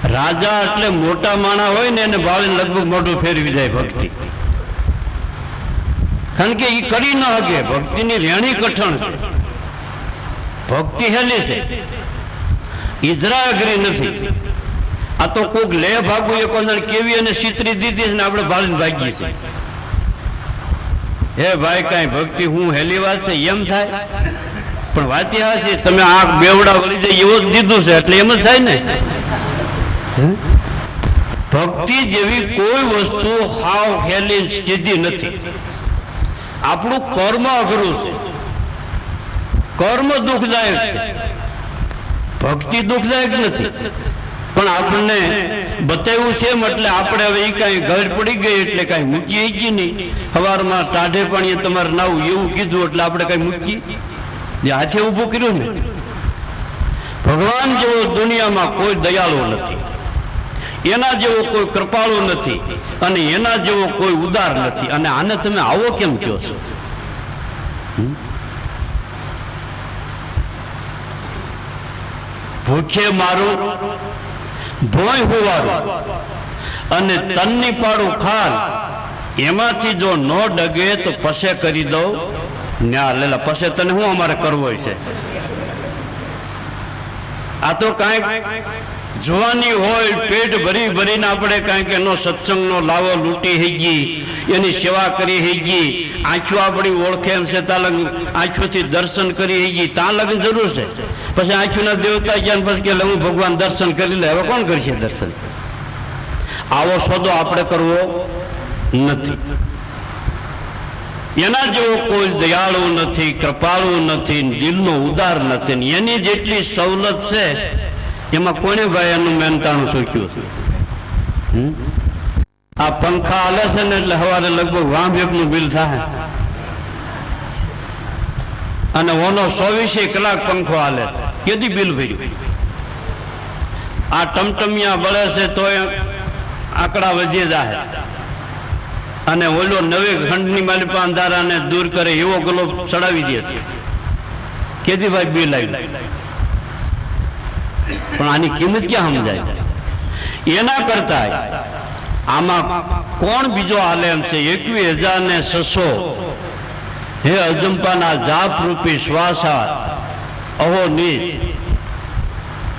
રાજા એટલે મોટા માણા હોય ને એને બાળીને લગભગ મોઢું ફેરવી જાય ભક્તિ, કારણ કે એ કરી ન શકે. ભક્તિની રેણી કઠણ છે, ભક્તિ હેલી છે, ઈજરા અઘરી નથી. આ તો કોઈક લે ભાગવું એ કોઈ કેવી અને ચિત્રી દીધી છે ને આપણે ભાળીને ભાગીએ છીએ. હે ભાઈ કાંઈ ભક્તિ હું હેલી વાત છે એમ થાય, પણ વાત આ છે તમે આંખ બેવડા વળી જાય એવો જ દીધું છે એટલે એમ જ થાય ને. ભક્તિ જેવી કોઈ વસ્તુ હાવ હેલી સીધી નથી. આપણું કર્મ અઘરું છે, કર્મ દુઃખદાયક છે, ભક્તિ દુઃખદાયક નથી. પણ આપણને બતાવ્યું છે એમ એટલે આપણે હવે એ કાંઈ ઘર પડી ગઈ એટલે કાંઈ મૂકીએ ગઈ નહીં. સવારમાં ટાઢે પાણીએ તમારે નાવું એવું કીધું એટલે આપણે કાંઈ મૂકી હાથે ઊભું કર્યું ને. ભગવાન જેવો દુનિયામાં કોઈ દયાળુ નથી, એના જેવો કોઈ કૃપાળુ નથી, અને એના જેવો કોઈ ઉદાર નથી. અને આને તમે આવો કેમ કહો છો? ભૂખે મારું ભોય હોવારું અને તનની પાડું ખાલ, એમાંથી જો ન ડગે તો પસે કરી દઉં ન્યા. લેલા પસે તને શું અમારે કરવો છે? આ તો કાંઈક જોવાની હોય પેટ ભરી ભરીને આપણે કાંઈક એનો સત્સંગનો લાવો લૂંટી હઈ ગઈ, એની સેવા કરી હઈ ગઈ, આંખો આપણી ઓળખે એમ છે ત્યાં લગન આંખોથી દર્શન કરી હઈ ગઈ, ત્યાં લગન જરૂર છે. પછી આંખોના દેવતા ગયા પછી કે હું ભગવાન દર્શન કરી લે. હવે કોણ કરશે દર્શન? આવો સોદો આપણે કરવો નથી. એના જેવો કોઈ દયાળુ નથી, કૃપાળુ નથી, દિલનો ઉદાર નથી. એની જેટલી સવલત છે એમાં કોને ભાઈ એનું મહેનતાણું શોખ્યું? આ પંખા હાલે છે ને એટલે સવારે લગભગ વાંભેકનું બિલ થાય, અને ઓનો 24 કલાક પંખો હાલે, કેદી બિલ ભર્યું? આ ટમટમિયા બળે છે તો આંકડા વધી જાય, અને ઓલો નવે ખંડની માલિપા અંધારાને દૂર કરે એવો ગલો ચડાવી દે છે. કેદી ભાઈ બિલ આવ્યું? પણ આની કિંમત ક્યાં સમજાય? એના કરતા આમાં કોણ બીજો હાલે એમ છે? 21,600 હે અજંપાના જાપ રૂપી શ્વાસા અહો નીચ.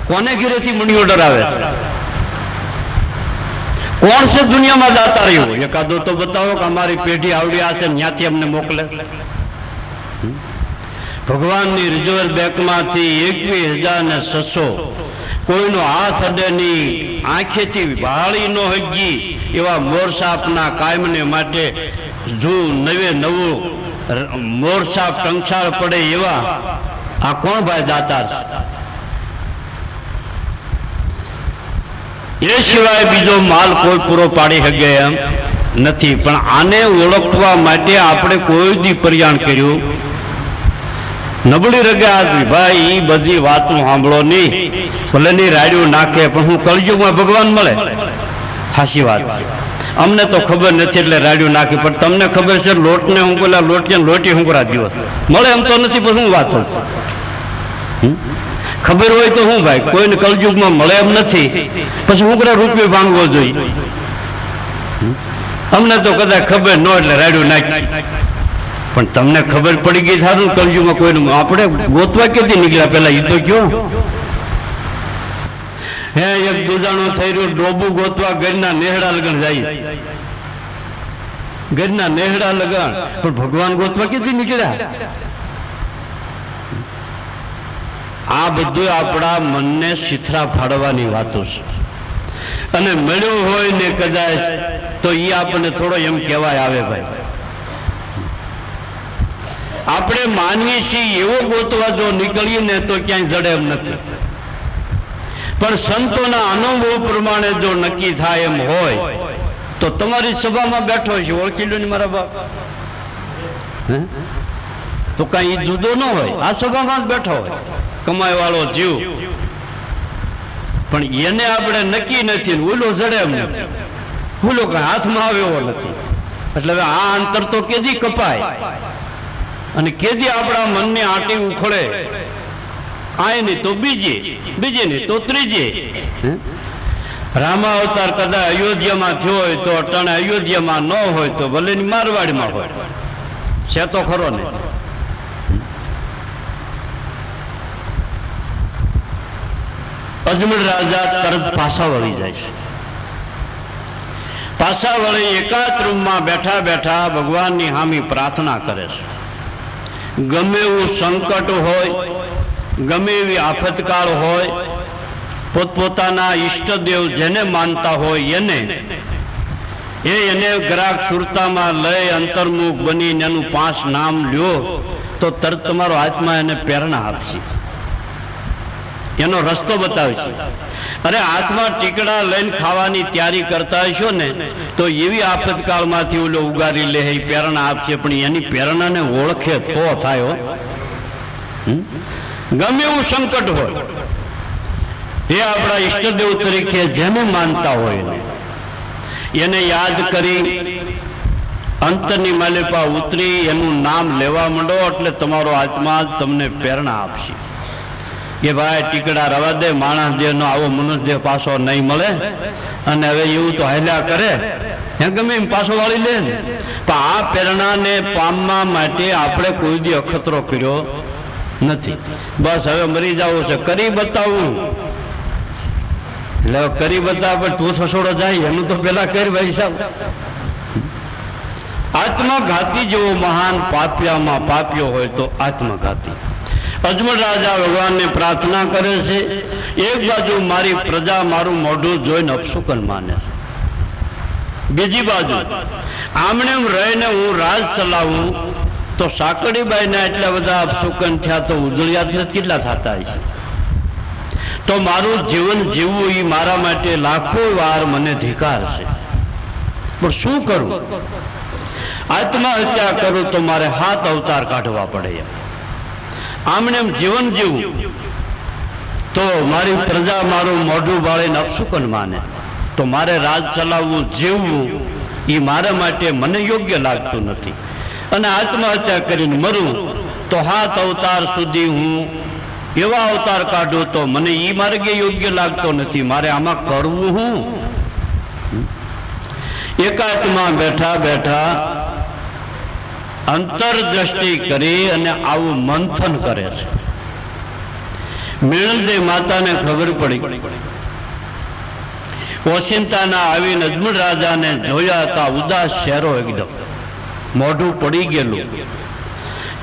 કોને ઘેરેથી મણી ઓર્ડર આવે છે? કોણ છે દુનિયામાં દાતા રહ્યું? એકાદો તો બતાવો કે અમારી પેઢી આવડી આ છે ત્યાંથી અમને મોકલે. ભગવાનની રિઝર્વ બેંકમાંથી 21,600 કોઈનો હાથ અડેની આંખેથી વાળી ન હજી એવા મોરસાપના કાયમને માટે જો નવે નવું મોરસાપ ટંચાળ પડે એવા આ કોણ ભાઈ દાતાર છે? એ સિવાય બીજો માલ કોઈ પૂરો પાડી શકે એમ નથી. પણ આને ઓળખવા માટે આપણે કોઈ દી પ્રયાણ કર્યું નબળી રગે આદમી ભાઈ એ બધી વાતો સાંભળો નહીં, ભલે ની રાડ્યું નાખે પણ હું કળયુગમાં ભગવાન મળે. હાસી વાત છે, અમને તો ખબર નથી એટલે રાડ્યું નાખી, પણ તમને ખબર છે લોટને હું પેલા લોટી હું કરા દિવસ મળે એમ તો નથી. પછી હું વાત હશે ખબર હોય તો હું ભાઈ કોઈને કળયુગમાં મળે એમ નથી, પછી હું કરા રૂપિયો ભાંગવો જોઈએ? અમને તો કદાચ ખબર ન એટલે રાડ્યું નાખી, પણ તમને ખબર પડી ગઈ સારું કળયુગમાં કોઈનું આપણે ગોતવા ક્યાંથી નીકળ્યા પેલા એ તો કયો? હે એક દુજાણો થઈ રહ્યો ડોબું ગોતવા ઘરના નેહડા લગન જાય, ઘરના નેહડા લગન, પણ ભગવાન ગોતવા ક્યાંથી નીકળ્યા? આ બધું આપણા મનને શીથરા ફાડવાની વાતો છે. અને મળ્યો હોય ને કદાચ તો એ આપણને થોડો એમ કહેવાય આવે ભાઈ આપણે માનવી છીએ એવો ગોતવા જો નીકળીએ ને તો ક્યાંય જડે એમ નથી. પણ સંતોના અનુભવ પ્રમાણે જો નક્કી થાય એમ હોય તો તમારી સભામાં બેઠો છે, ઓળખી લો ને મારા બાપ, તો કઈ જુદો ન હોય, આ સભામાં જ બેઠો હોય કમાય વાળો જીવ, પણ એને આપણે નક્કી નથી, ઓલો જડે એમ નથી, ઓલો કઈ હાથમાં આવે એવો નથી. એટલે હવે આ અંતર તો કેદી કપાય અને કેદી આપણા મનને આંટી ઉખડે, આય નહીં તો બીજે, બીજે નહીં તો ત્રીજે. રામા અવતાર કદાચ અયોધ્યામાં થયો હોય તો અટાણે અયોધ્યામાં ન હોય તો ભલે ની મારવાડીમાં હોય, છે તો ખરો ને. અજમલ રાજા તરત પાછા વળી જાય છે. પાછા વળી એકાંત રૂમમાં બેઠા બેઠા ભગવાનની હામી પ્રાર્થના કરે છે. ગમે એવું સંકટ હોય, ગમે એવી આફતકાળ હોય, પોતપોતાના ઈષ્ટદેવ જેને માનતા હોય એને ગ્રાહક સુરતામાં લઈ અંતર્મુખ બનીને એનું 5 નામ લ્યો તો તરત તમારો આત્મા એને પ્રેરણા આપશે, એનો રસ્તો બતાવશે. અરે હાથમાં ટીકડા લઈને ખાવાની તૈયારી કરતા હશો ને તો એવી આફતકાળમાંથી ઓલો ઉગારી લે, એ પ્રેરણા આપશે. પણ એની પ્રેરણાને ઓળખે તો થાય. ગમે એવું સંકટ હોય, એ આપણા ઈષ્ટદેવ તરીકે જેને માનતા હોય એને યાદ કરી અંતરની માલિપા ઉતરી એનું નામ લેવા માંડો એટલે તમારો આત્મા તમને પ્રેરણા આપશે કે ભાઈ ટીકડા રવા દે, માણસ દેહનો આવો મનુષ્ય દેહ પાછો નહીં મળે, અને હવે એવું તો હાલ્યા કરે, ગમે એમ પાછો વાળી લે ને. પણ આ પ્રેરણાને પામવા માટે આપણે કોઈ દી અખતરો કર્યો નથી. બસ હવે મરી જવું છે, કરી બતાવું. એટલે કરી બતાવ, પણ તું સસોડો જાય એનું તો પેલા કરી ભાઈ સાહેબ. આત્મઘાતી જેવો મહાન પાપ્યામાં પાપ્યો હોય તો આત્મઘાતી. અજમલ રાજા ભગવાનને પ્રાર્થના કરે છે. એક બાજુ મારી પ્રજા મારું મોઢું જોઈને અપશુકન માને છે, બીજી બાજુ આમણે રહીને હું રાજ ચલાવું તો સાકડીબાઈના એટલા બધા અપશુકન થયા તો ઉજળિયાત કેટલા થતા હશે. તો મારું જીવન જીવવું એ મારા માટે લાખો વાર મને ધિકાર છે. પણ શું કરું? આત્મહત્યા કરું તો મારે 7 અવતાર કાઢવા પડે. આમને એમ જીવન જીવવું તો મારી પ્રજા મારું મોઢું બાળીને અપશુકન માને, તો મારે રાજ ચલાવવું, જીવવું એ મારા માટે મને યોગ્ય લાગતું નથી. અને આત્મહત્યા કરીને મરું તો 7 અવતાર સુધી હું એવા અવતાર કાઢું તો મને એ માર્ગે યોગ્ય લાગતો નથી. મારે આમાં કરવું હું? એકાંતમાં બેઠા બેઠા અંતરદ્રષ્ટિ કરી અને આવું મંથન કરે છે. મેણલદેવ માતાને ખબર પડી, ઓશિંતાના આવીને અજમલ રાજાને જોયા હતા ઉદાસ ચહેરો, એકદમ મોઢું પડી ગયેલું.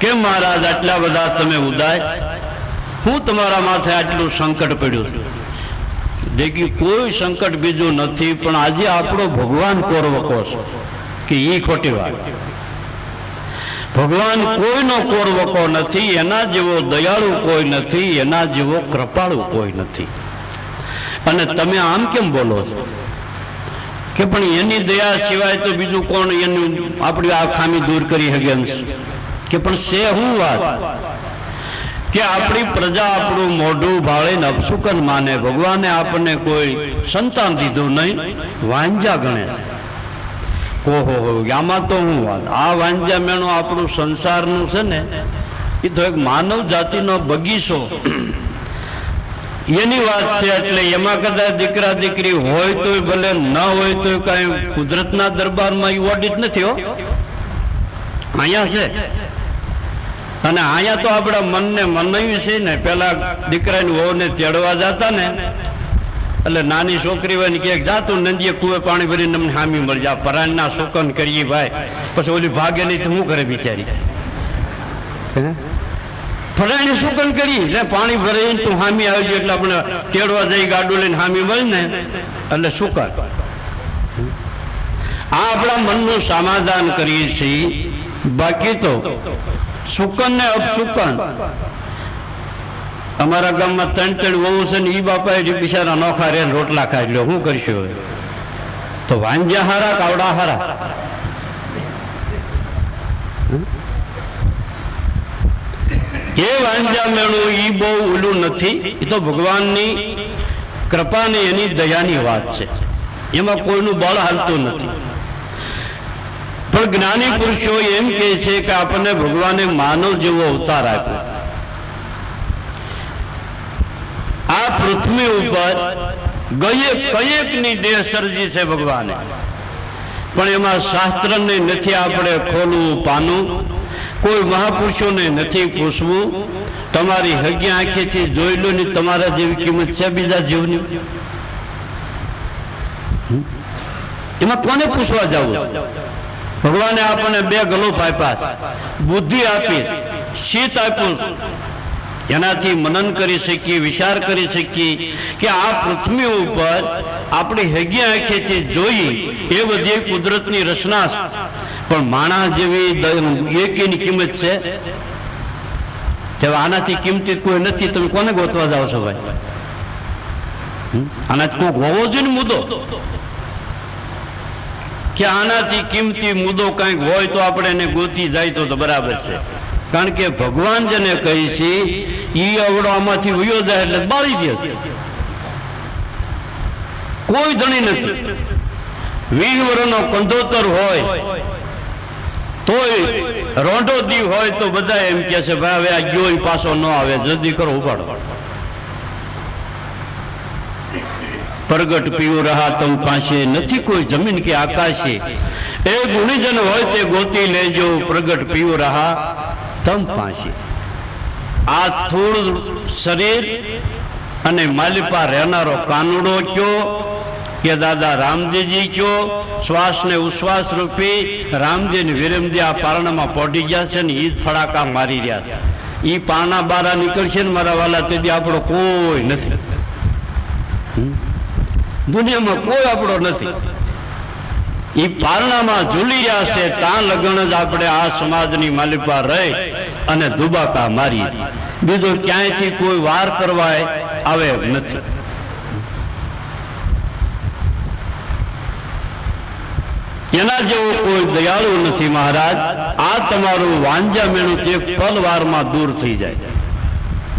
કેમ મહારાજ આટલા બધા તમે ઉદાસ? હું તમારા માથે આટલું સંકટ પડ્યું છે? દેખી કોઈ સંકટ બીજું નથી, પણ આજે આપણો ભગવાન કોરવકો છે કે એ ખોટી વાત. ભગવાન કોઈનો કોરવકો નથી, એના જેવો દયાળુ કોઈ નથી, એના જેવો કૃપાળુ કોઈ નથી. અને તમે આમ કેમ બોલો છો કે પણ એની દયા સિવાય તો બીજું કોણ એનું આપણી આ ખામી દૂર કરી શકે એમ કે? પણ છે હું વાત કે આપણી પ્રજા આપણું મોઢું ભાળીને અપશુકન માને. ભગવાને આપણને કોઈ સંતાન દીધું નહીં, વાંજા ગણે છે. ઓહો હો, આમાં તો હું વાત. આ વાંજા મેણું આપણું સંસારનું છે ને, એ તો એક માનવ જાતિનો બગીચો એની વાત છે. એટલે એમાં કદાચ દીકરા દીકરી હોય તો ભલે, ન હોય તો કઈ કુદરતના દરબારમાં એ ઓડિટ નથી. હો, અહીંયા છે. અને અહીંયા તો આપણા મનને મનાવી છે ને. પેલા દીકરાની વહુને તેડવા જતા ને, એટલે નાની છોકરી હોય ને ક્યાંક જાતું નંદીએ કુએ પાણી ભરીને અમને હામી મળી જાય. પરાણના શુકન કરીએ ભાઈ, પછી ઓલી ભાગે નહીં તો શું કરે બિચારી? ફરાણી શુકન કરી ને પાણી ભરીને તું હામી આવી જાય એટલે આપણે તેડવા જઈ ગાડું લઈને હામી મળી ને, એટલે શુકન. આ આપણા મનનું સમાધાન કરીએ છીએ. બાકી તો શુકન ને અપશુકન. અમારા ગામમાં 3 વહુ છે ને, એ બાપા બિચારા નોખા રે રોટલા ખાઈ લો. શું કરશું? તો વાંજ્યા હારા કાવડા હારા? એ વાંજા મેળવું એ બહુ ઓલું નથી. એ તો ભગવાનની કૃપાની એની દયાની વાત છે, એમાં કોઈનું બળ હાલતું નથી. પણ જ્ઞાની પુરુષો એમ કહે છે કે આપણને ભગવાને માનવ જેવો અવતાર આપ્યો. આ પૃથ્વી ઉપર કયેકની દેહ સર્જી છે ભગવાને, પણ એમાં શાસ્ત્રને નથી આપણે ખોલવું પાનું, કોઈ મહાપુરુષોને નથી પૂછવું. તમારી હગી આંખેથી જોઈ લો ને તમારા જેવી કિંમત છે બીજા જીવની? એમાં કોને પૂછવા જવું? ભગવાને આપણને બે ગલોપ આપ્યા, બુદ્ધિ આપી, શીત આપ્યું, એનાથી મનન કરી શકીએ, વિચાર કરી શકીએ કે આ પૃથ્વી ઉપર આપણી હગી આંખેથી જોઈ એ બધી કુદરતની રચના, પણ માણસ જેવી એકેની કિંમત છે? આનાથી કિંમતી કોઈ નથી. તમે કોને ગોતવા જાઓ છો ભાઈ? આનાથી કોઈક હોવો જોઈએ ને મુદ્દો, કે આનાથી કિંમતી મુદ્દો કંઈક હોય તો આપણે એને ગોતી જાય તો બરાબર છે. કારણ કે ભગવાન જેને કહી છે એ અવડો આમાંથી વયો જાય એટલે બાળી દે છે. કોઈ ધણી નથી. 20 વર્ષનો કંધોતર હોય તોય રોંઢો દીવ હોય તો બધા એમ કે છે ભાઈ હવે આ ગયો પાછો ન આવે, જલ્દી કરો, ઉપાડો. પ્રગટ પીવું રહા તમ પાસે, નથી કોઈ જમીન કે આકાશે, એ ગુણીજન હોય તે ગોતી લેજો, પ્રગટ પીવું રહા તમ પાસે. આ થોડું શરીર અને માલિપા રહેનારો કાનુડો કયો કે દાદા રામદેવજી કયો, શ્વાસ ને ઉશ્વાસ રૂપી રામદેવ ને વિરમદેવ આ પારણામાં પહોંચી ગયા છે ને એ જ ફડાકા મારી રહ્યા છે. એ પારણા બારા નીકળશે ને મારા વાલા, તેથી આપણો કોઈ નથી દુનિયામાં, કોઈ આપણો નથી. એ પારણામાં ઝૂલી રહ્યા છે, ત્યાં લગન જ આપણે આ સમાજની માલિપા રહી અને ધુબાકા મારી. બીજો ક્યાંયથી કોઈ વાર કરવા આવે નથી. એના જેવો કોઈ દયાળુ નથી મહારાજ. આ તમારું વાંજા મેણું તે પલવારમાં દૂર થઈ જાય.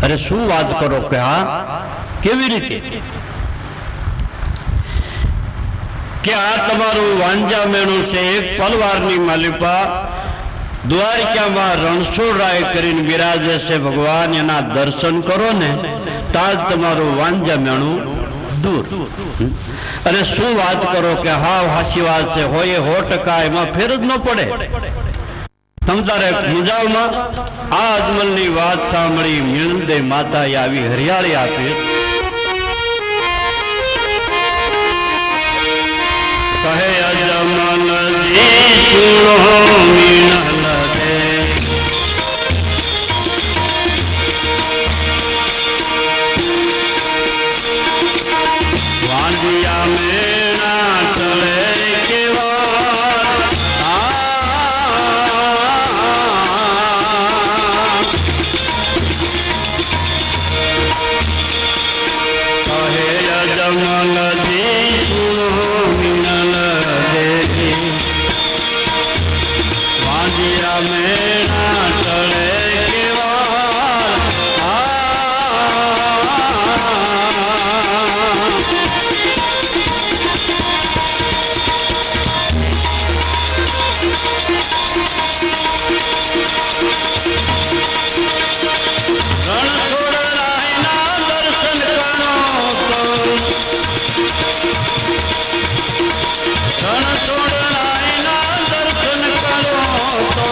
અરે શું વાત કરો કે હા, કેવી રીતે કે આ તમારું વાંજા મેણું છે એક પલવારની માલિપા દ્વારિકામાં રણછોડરાય કરીને બિરાજે છે ભગવાન. એના દર્શન કરો ને તાજ તમારું વાંજા મેણું દૂર. અને શું વાત કરો કે હા હાચી વાત છે, હોય 100%, એમાં ફેર જ ન પડે. તમે તારે મુંજાવમાં આ અજમલની વાત સાંભળી મીણદે માતાએ આવી હરિયાળી આપી. કહે અજમલજી સુનો મીણલ દે, વાંધિયા મેણા ચડે કેવા, કહે અજમલજી સુનો મીણલ દે, વાંધિયા મેણા ચડે કેવા, રણછોડરાયના દર્શન કરો તો, રણછોડરાયના દર્શન કરો તો,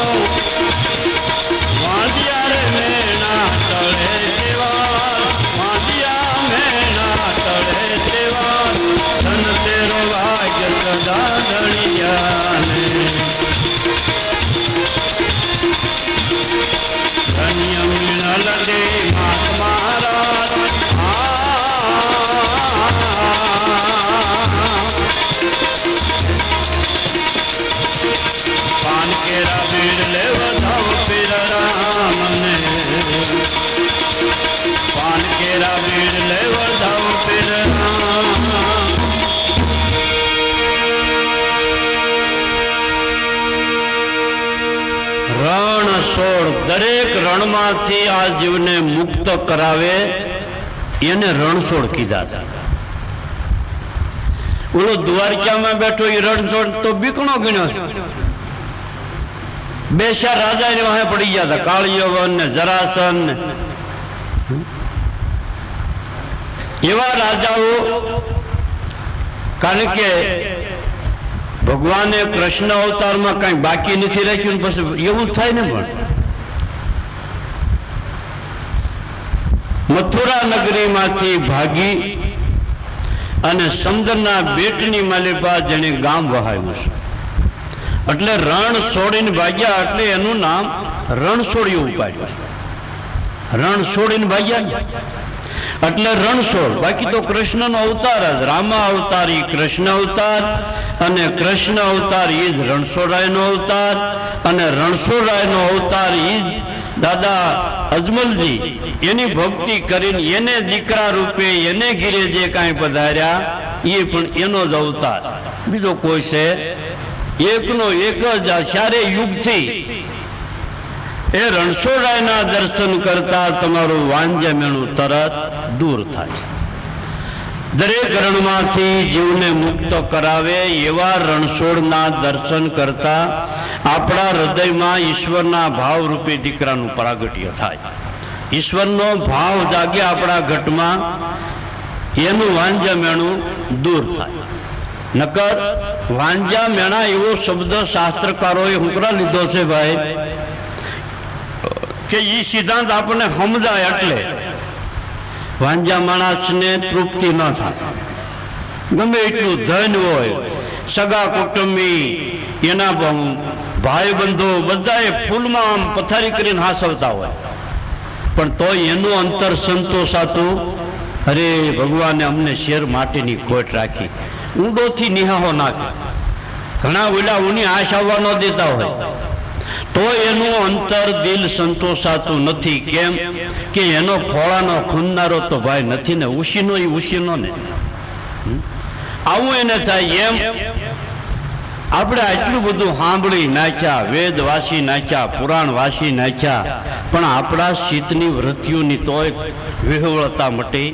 વાંધિયા રે મેણા તળે દેવા, વાંધિયા મેણા તળે દેવા, ધન તેરો ભાગ્ય સદા ધણિયાને, ધન્ય મીણલ દે માત મહારાજ. પાન કેરા બીડ લે વધાવ પીર રામને, પાન કેરા બીડ લે વધાવ પીર રામ. રણ છોડ, દરેક રણમાંથી આ જીવને મુક્ત કરાવે એને રણછોડ કીધા છે. ઓલો દ્વારકામાં બેઠો એ રણછોડ તો બીકણો ગણ્યો છે. 2 રાજા એને વાહે પડી ગયા હતા, કાળિયવન ને જરાસન ને. એવા રાજાઓ કારણ કે ભગવાને કૃષ્ણ અવતારમાં કઈ બાકી નથી રાખ્યું, પછી એવું જ થાય ને. પણ મથુરા નગરીમાંથી ભાગી અને સમુદ્રના બેટની માલિપા જેને ગામ વહાવ્યું છે, એટલે રણ છોડીને ભાગ્યા, એટલે એનું નામ રણછોડિયું ઉપાડ્યું. રણ છોડીને ભાગ્યા એટલે રણછોડ. બાકી તો કૃષ્ણનો અવતાર જ, રામા અવતાર એ કૃષ્ણ અવતાર, અને કૃષ્ણ અવતાર એ જ રણછોડરાયનો અવતાર, અને રણછોડરાયનો અવતાર એ જ દાદા અજમલજી એની ભક્તિ કરીને એને દીકરા રૂપે એને ઘીરે જે કાંઈ પધાર્યા એ પણ એનો જ અવતાર, બીજો કોઈ છે એકનો એક જ. ચારે યુગથી એ રણછોડરાયના દર્શન કરતા તમારું વાંજ્યમેણું તરત દૂર થાય. દરેક રણમાંથી જીવને મુક્ત કરાવે એવા રણછોડના દર્શન કરતા આપણા હૃદયમાં ઈશ્વરના ભાવરૂપી દીકરાનું પ્રાગટ્ય થાય. ઈશ્વરનો ભાવ જાગે આપણા ઘટમાં, એનું વાંજ્યમેણું દૂર થાય. નકર વાંજ્યા મેણા એવો શબ્દ શાસ્ત્રકારોએ હુંકરા લીધો છે ભાઈ, કે એ સિદ્ધાંત આપણને સમજાય. એટલે વાંજ્યા માણસને તૃપ્તિ ન થાય, ગમે એટલું ધન હોય, સગા કુટુંબી એના ભાઈ બંધુ બધાએ ફૂલમાં આમ પથારી કરીને હાસવતા હોય, પણ તોય એનું અંતર સંતોષાતું. અરે ભગવાને અમને શેર માટેની ખોટ રાખી, ઊંડોથી નિહાહો નાખે. ઘણા ઓલા ઊની આશ આવવા ન દેતા હોય તો એનું અંતર દિલ સંતોષાતું નથી. કેમ કે એનો ખોળાનો ખૂનનારો તો ભાઈ નથી ને, ઉશીનો એ ઉશીનો ને. આવું એને થાય. એમ આપણે આટલું બધું સાંભળી નાખ્યા, વેદ વાસી નાખ્યા, પુરાણ વાસી નાખ્યા, પણ આપણા શીતની વૃત્તિઓની તોય વિહવળતા મટી,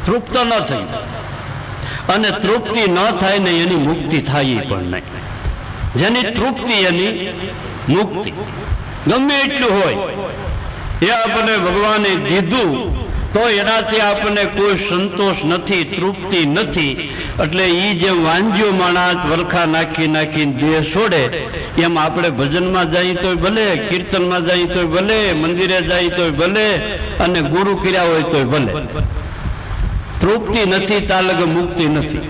તૃપ્ત ન થઈ. અને તૃપ્તિ ન થાય ને એની મુક્તિ થાય પણ નહીં. જેની તૃપ્તિ એની મુક્તિ. ગમે એટલું હોય એ આપણને ભગવાને દીધું તો એનાથી આપણને કોઈ સંતોષ નથી, તૃપ્તિ નથી. એટલે એ જે વાંજ્યો માણસ વલખા નાખી નાખીને દેહ છોડે, એમ આપણે ભજનમાં જઈએ તોય ભલે, કીર્તનમાં જઈએ તોય ભલે, મંદિરે જઈએ તોય ભલે, અને ગુરુ કર્યા હોય તોય ભલે, તૃપ્તિ નથી, તાલગ મુક્તિ નથી.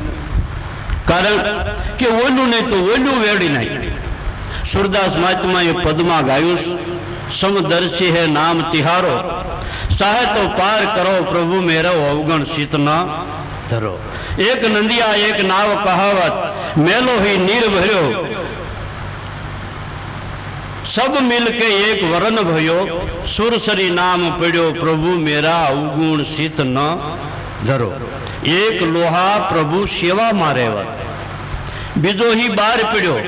કારણ કે ઓલું નહીં તો ઓલું વેડી નાખ્યું. સુરદાસ મહાત્માએ પદમાં ગાયું, સમદર્શી હે નામ તિહારો, સાહે તો પાર કરો પ્રભુ મેરો અવગણ શીત ન ધરો. એક નંદિયા એક નાવ કહાવત, મેલો હી નીર ભર્યો, સબ મિલ કે એક વરન ભયો, સુરસરી નામ પડ્યો પ્રભુ મેરા અવગુણ શીત ન ધરો. એક લોહા પ્રભુ સેવામાં રહેવા, બીજો હી બાર પડ્યો,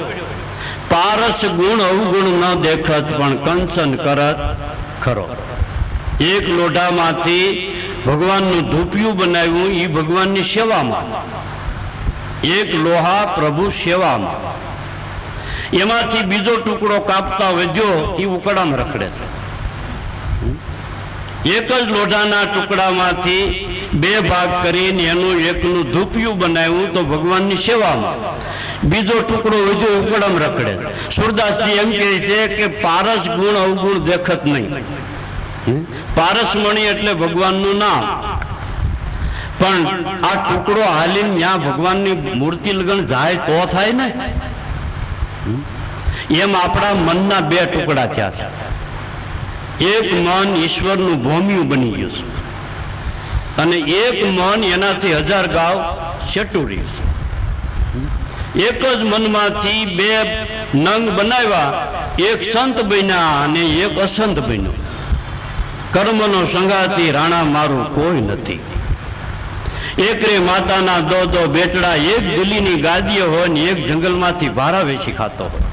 પારસ ગુણ અવગુણ ન દેખત પણ કંચન કરત ખરો. એક લોઢામાંથી ભગવાનનું ધૂપિયું બનાવ્યું એ ભગવાનની સેવામાં, એક લોહા પ્રભુ સેવામાં. એમાંથી બીજો ટુકડો કાપતા વધ્યો એ ઉકળામાં રખડે છે. એક જ લોઢાના ટુકડામાંથી બે ભાગ કરીને એનું એકનું ધૂપિયું બનાવ્યું તો ભગવાનની સેવામાં, બીજો ટુકડો વધ્યો ઉકળામાં રખડે. સુરદાસજી એમ કહે છે કે પારસ ગુણ અવગુણ દેખત નહીં. પારસમણી એટલે ભગવાનનું નામ, પણ આ ટુકડો હાલીને ત્યાં ભગવાનની મૂર્તિ લગન જાય તો થાય ને. એમ આપણા મનના બે ટુકડા થયા છે. એક મન ઈશ્વરનું ભોમિયું બની ગયું છે, અને એક મન એનાથી 1000 ગાવ છેટું રહ્યું છે. એક જ મનમાંથી બે નંગ બનાવ્યા, એક સંત બન્યા અને એક અસંત બન્યો. કર્મનો સંગાતી રાણા મારું કોઈ નથી. એક રે માતાના દો બેટડા, એક દિલ્હીની ગાદીઓ હોય ને એક જંગલમાંથી ભારા વેચી ખાતો હોય.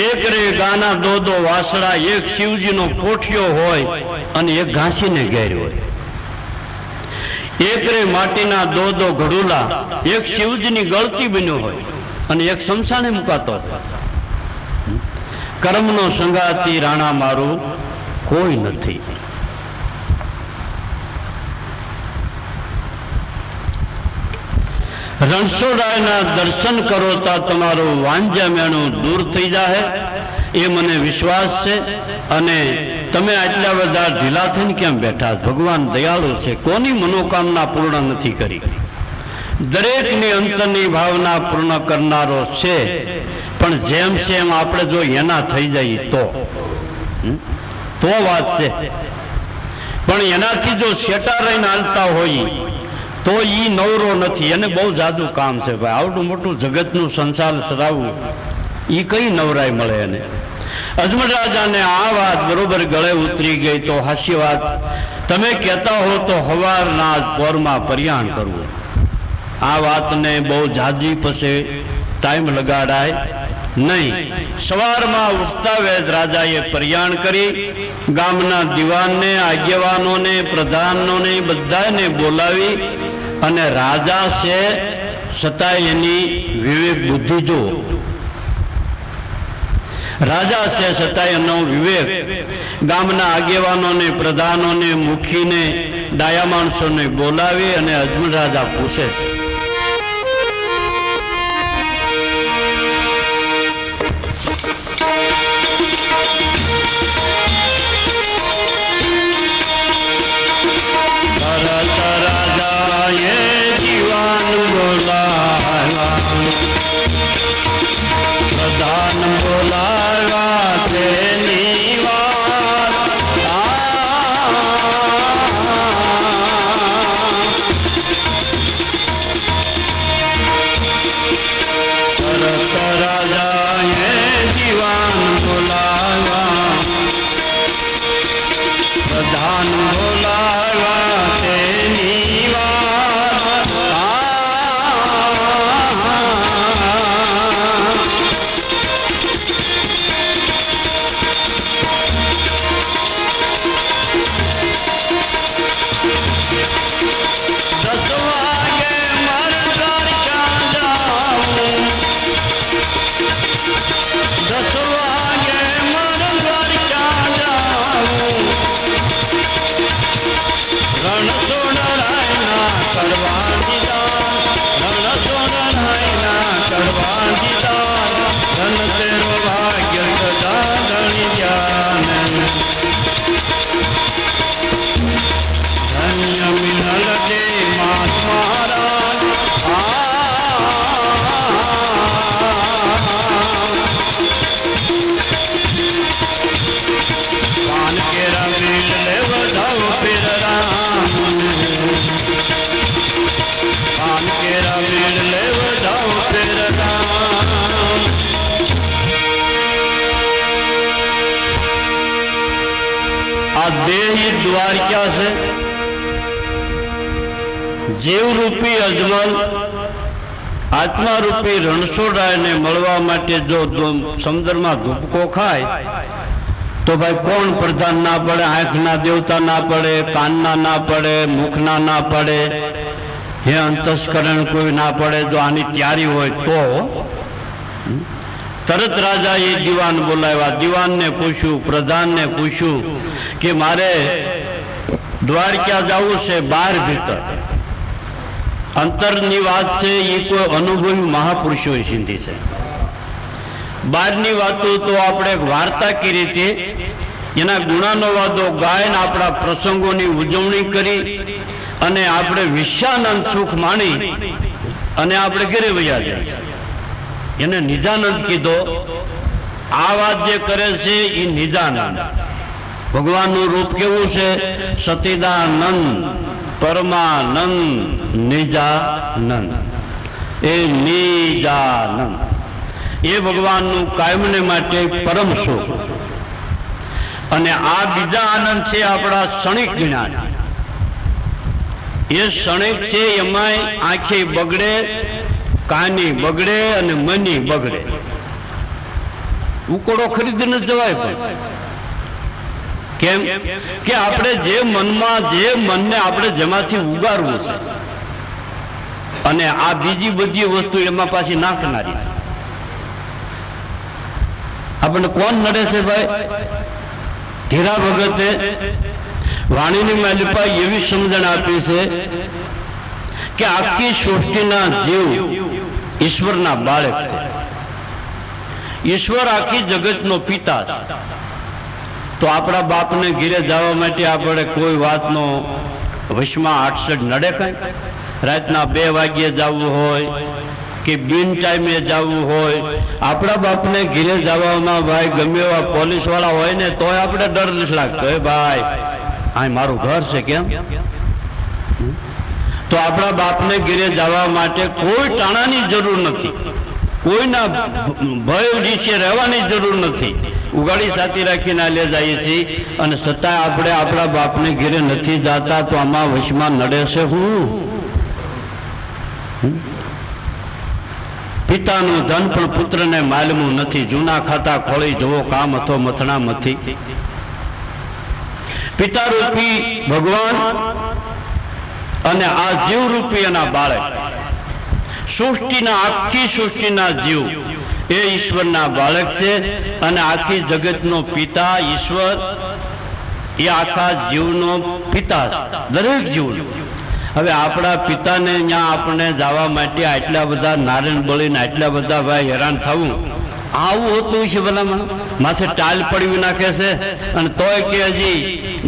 એક રે ગાના દો વાસડા, એક શિવજીનો પોઠિયો હોય અને એક ઘાસીને ઘેર હોય. એક રે માટીના દો ઘડુલા, એક શિવજીની ગળતી બન્યો હોય અને એક શમશાને મુકાતો હોય. કર્મનો સંગાતી રાણા મારું કોઈ નથી. રણછોડરાયના દર્શન કરો તો તમારું વાંઝ્યામેણું દૂર થઈ જાય એ મને વિશ્વાસ છે. અને તમે આટલા બધા ઢીલા થઈને કેમ બેઠા? ભગવાન દયાળુ છે, કોની મનોકામના પૂર્ણ નથી કરી? દરેકની અંતરની ભાવના પૂર્ણ કરનારો છે. પણ જેમ સેમ આપણે જો એના થઈ જાય તો વાત છે. પણ એનાથી જો શેટા રહીને હાલતા હોય તો ઈ નવરો નથી. એને બહુ જાદુ કામ છે ભાઈ. આવડું મોટું જગતનું સંસાર સરાવવું ઈ કઈ નવરાય મળે એને. અજમલ રાજાને આ વાત બરોબર ગળે ઉતરી ગઈ તો હાસ્ય વાત. તમે કહેતા હો તો હવારના પોરમાં પર્યાણ કરવું. આ વાતને બહુ જાજી પછી ટાઈમ લગાડાય નહીં. સવારમાં ઉઠતા વેદ રાજાએ પર્યાણ કરી ગામના દીવાનને, આગેવાનોને, પ્રધાનોને બધાને બોલાવી અને રાજા છે છતાં એની વિવેક બુદ્ધિ જો રાજા છે છતાં એનો વિવેક ગામના આગેવાનોને, પ્રધાનોને, મુખીને, ડાયા માણસોને બોલાવી અને અજમલ રાજા પૂછે છે રાજાએ જીવાન બોલાવ્યા, પ્રધાન બોલાવ્યા તેની વાત. તરત રાજાએ જીવાન બોલાવ્યા, પ્રધાન બોલાવ્યા તેની વાત. દસ વાગે મારે દ્વારકા જાઉં, 10 વાગે મારે દ્વારકા જાઉં. રણછોડરાયના કરવા દીધા, રણછોડરાયના કરવા દીધા. ધન તેરો ભાગ્ય ગદા ગણી ધ્યાન, ધન્ય મિનલ દે મહારાજ. કાન કેરા મીર લે વધાવ ફિર રામ, કાન કેરા મીર લે વધાવ ફિર રામ. આ દેહ દ્વારકા છે. જીવ રૂપી અજમલ આત્મા રૂપી રણછોડરાયને મળવા માટે જો સમુદ્રમાં ધૂપકો ખાય તો ભાઈ કોણ પ્રધાન ના પડે? આંખના દેવતા ના પડે, કાનના ના પડે, મુખના ના પડે, હે અંતસ્કરણ કોઈ ના પડે. જો આની તૈયારી હોય તો તરત રાજાએ દીવાન બોલાવ્યા. દીવાનને પૂછ્યું, પ્રધાનને પૂછ્યું કે મારે દ્વારકા જવું છે, બહાર ભીતર અંતરની વાત છે. એ કોઈ અનુભવી મહાપુરુષો સિંધી છે. બહારની વાતો તો આપણે વાર્તા કરી હતી, એના ગુણાનો વાદો ગાયન આપણા પ્રસંગોની ઉજવણી કરી અને આપણે વિશ્વાનંદ સુખ માણી અને આપણે ઘરે વયા જાય. એને નિજાનંદ કીધો. આ વાત જે કરે છે એ નિજાનંદ. ભગવાનનું રૂપ કેવું છે? સતીદાનંદ, પરમાનંદ, નિજાનંદ. એ નિજાનંદ એ ભગવાનનું કાયમને માટે પરમ સુખ. અને આ બીજા આનંદ છે આપણા ક્ષણિક જ્ઞાન. એ ક્ષણિક છે, એમાંય આંખે બગડે, કાની બગડે અને મની બગડે. ઉકોડો ખરીદીને જવાય પણ કેમ કે આપણે જે મનમાં, જે મનને આપણે જેમાંથી ઉગારવું છે અને આ બીજી બધી વસ્તુ એમાં પાછી નાખનારી છે. આપણને કોણ નડે છે ભાઈ? ધીરા ભગતે વાણીની માલિપા એવી સમજણ આપી છે કે આખી સૃષ્ટિના જીવ ઈશ્વરના બાળક છે. ઈશ્વર આખી જગતનો પિતા છે. તો આપણા બાપને ઘેરે જવા માટે આપણે કોઈ વાતનો વશમાં આડસડ નડે કઈ? રાતના 2 વાગ્યે જવું હોય કે બિન ટાઈમે જવું હોય, આપણા બાપને ઘેરે જવામાં ભાઈ ગમે એવા પોલીસ વાળા હોય ને તોય આપણે ડર નથી લાગતો. એ ભાઈ આ મારું ઘર છે કેમ? તો આપણા બાપને ઘેરે જવા માટે કોઈ ટાણાની જરૂર નથી, કોઈના ભય નીચે રહેવાની જરૂર નથી. ઉગાડી સાથી રાખીને લે જઈએ છીએ અને છતાં આપણે આપણા બાપને ઘેરે નથી જતા. તો આમાં વશમાં નડે છે હું? પિતાનું ધન પણ પુત્રને માલમું નથી. જૂના ખાતા ખોળી જવો કામ હતો મથણામાંથી. પિતા રૂપી ભગવાન અને આ જીવ રૂપી એના બાળક, સૃષ્ટિના આખી સૃષ્ટિના જીવ એ ઈશ્વરના બાળક છે. અને આખી જગતનો પિતા ઈશ્વર એ આખા જીવનો પિતા છે, દરેક જીવનો. હવે આપણા પિતાને અહીંયા આપણે જવા માટે આટલા બધા નારાયણ બળીને આટલા બધા ભાઈ હેરાન થવું, આવું હોતું છે ભલામણ? માથે ટાલ પડવી નાખે છે અને તોય કે હજી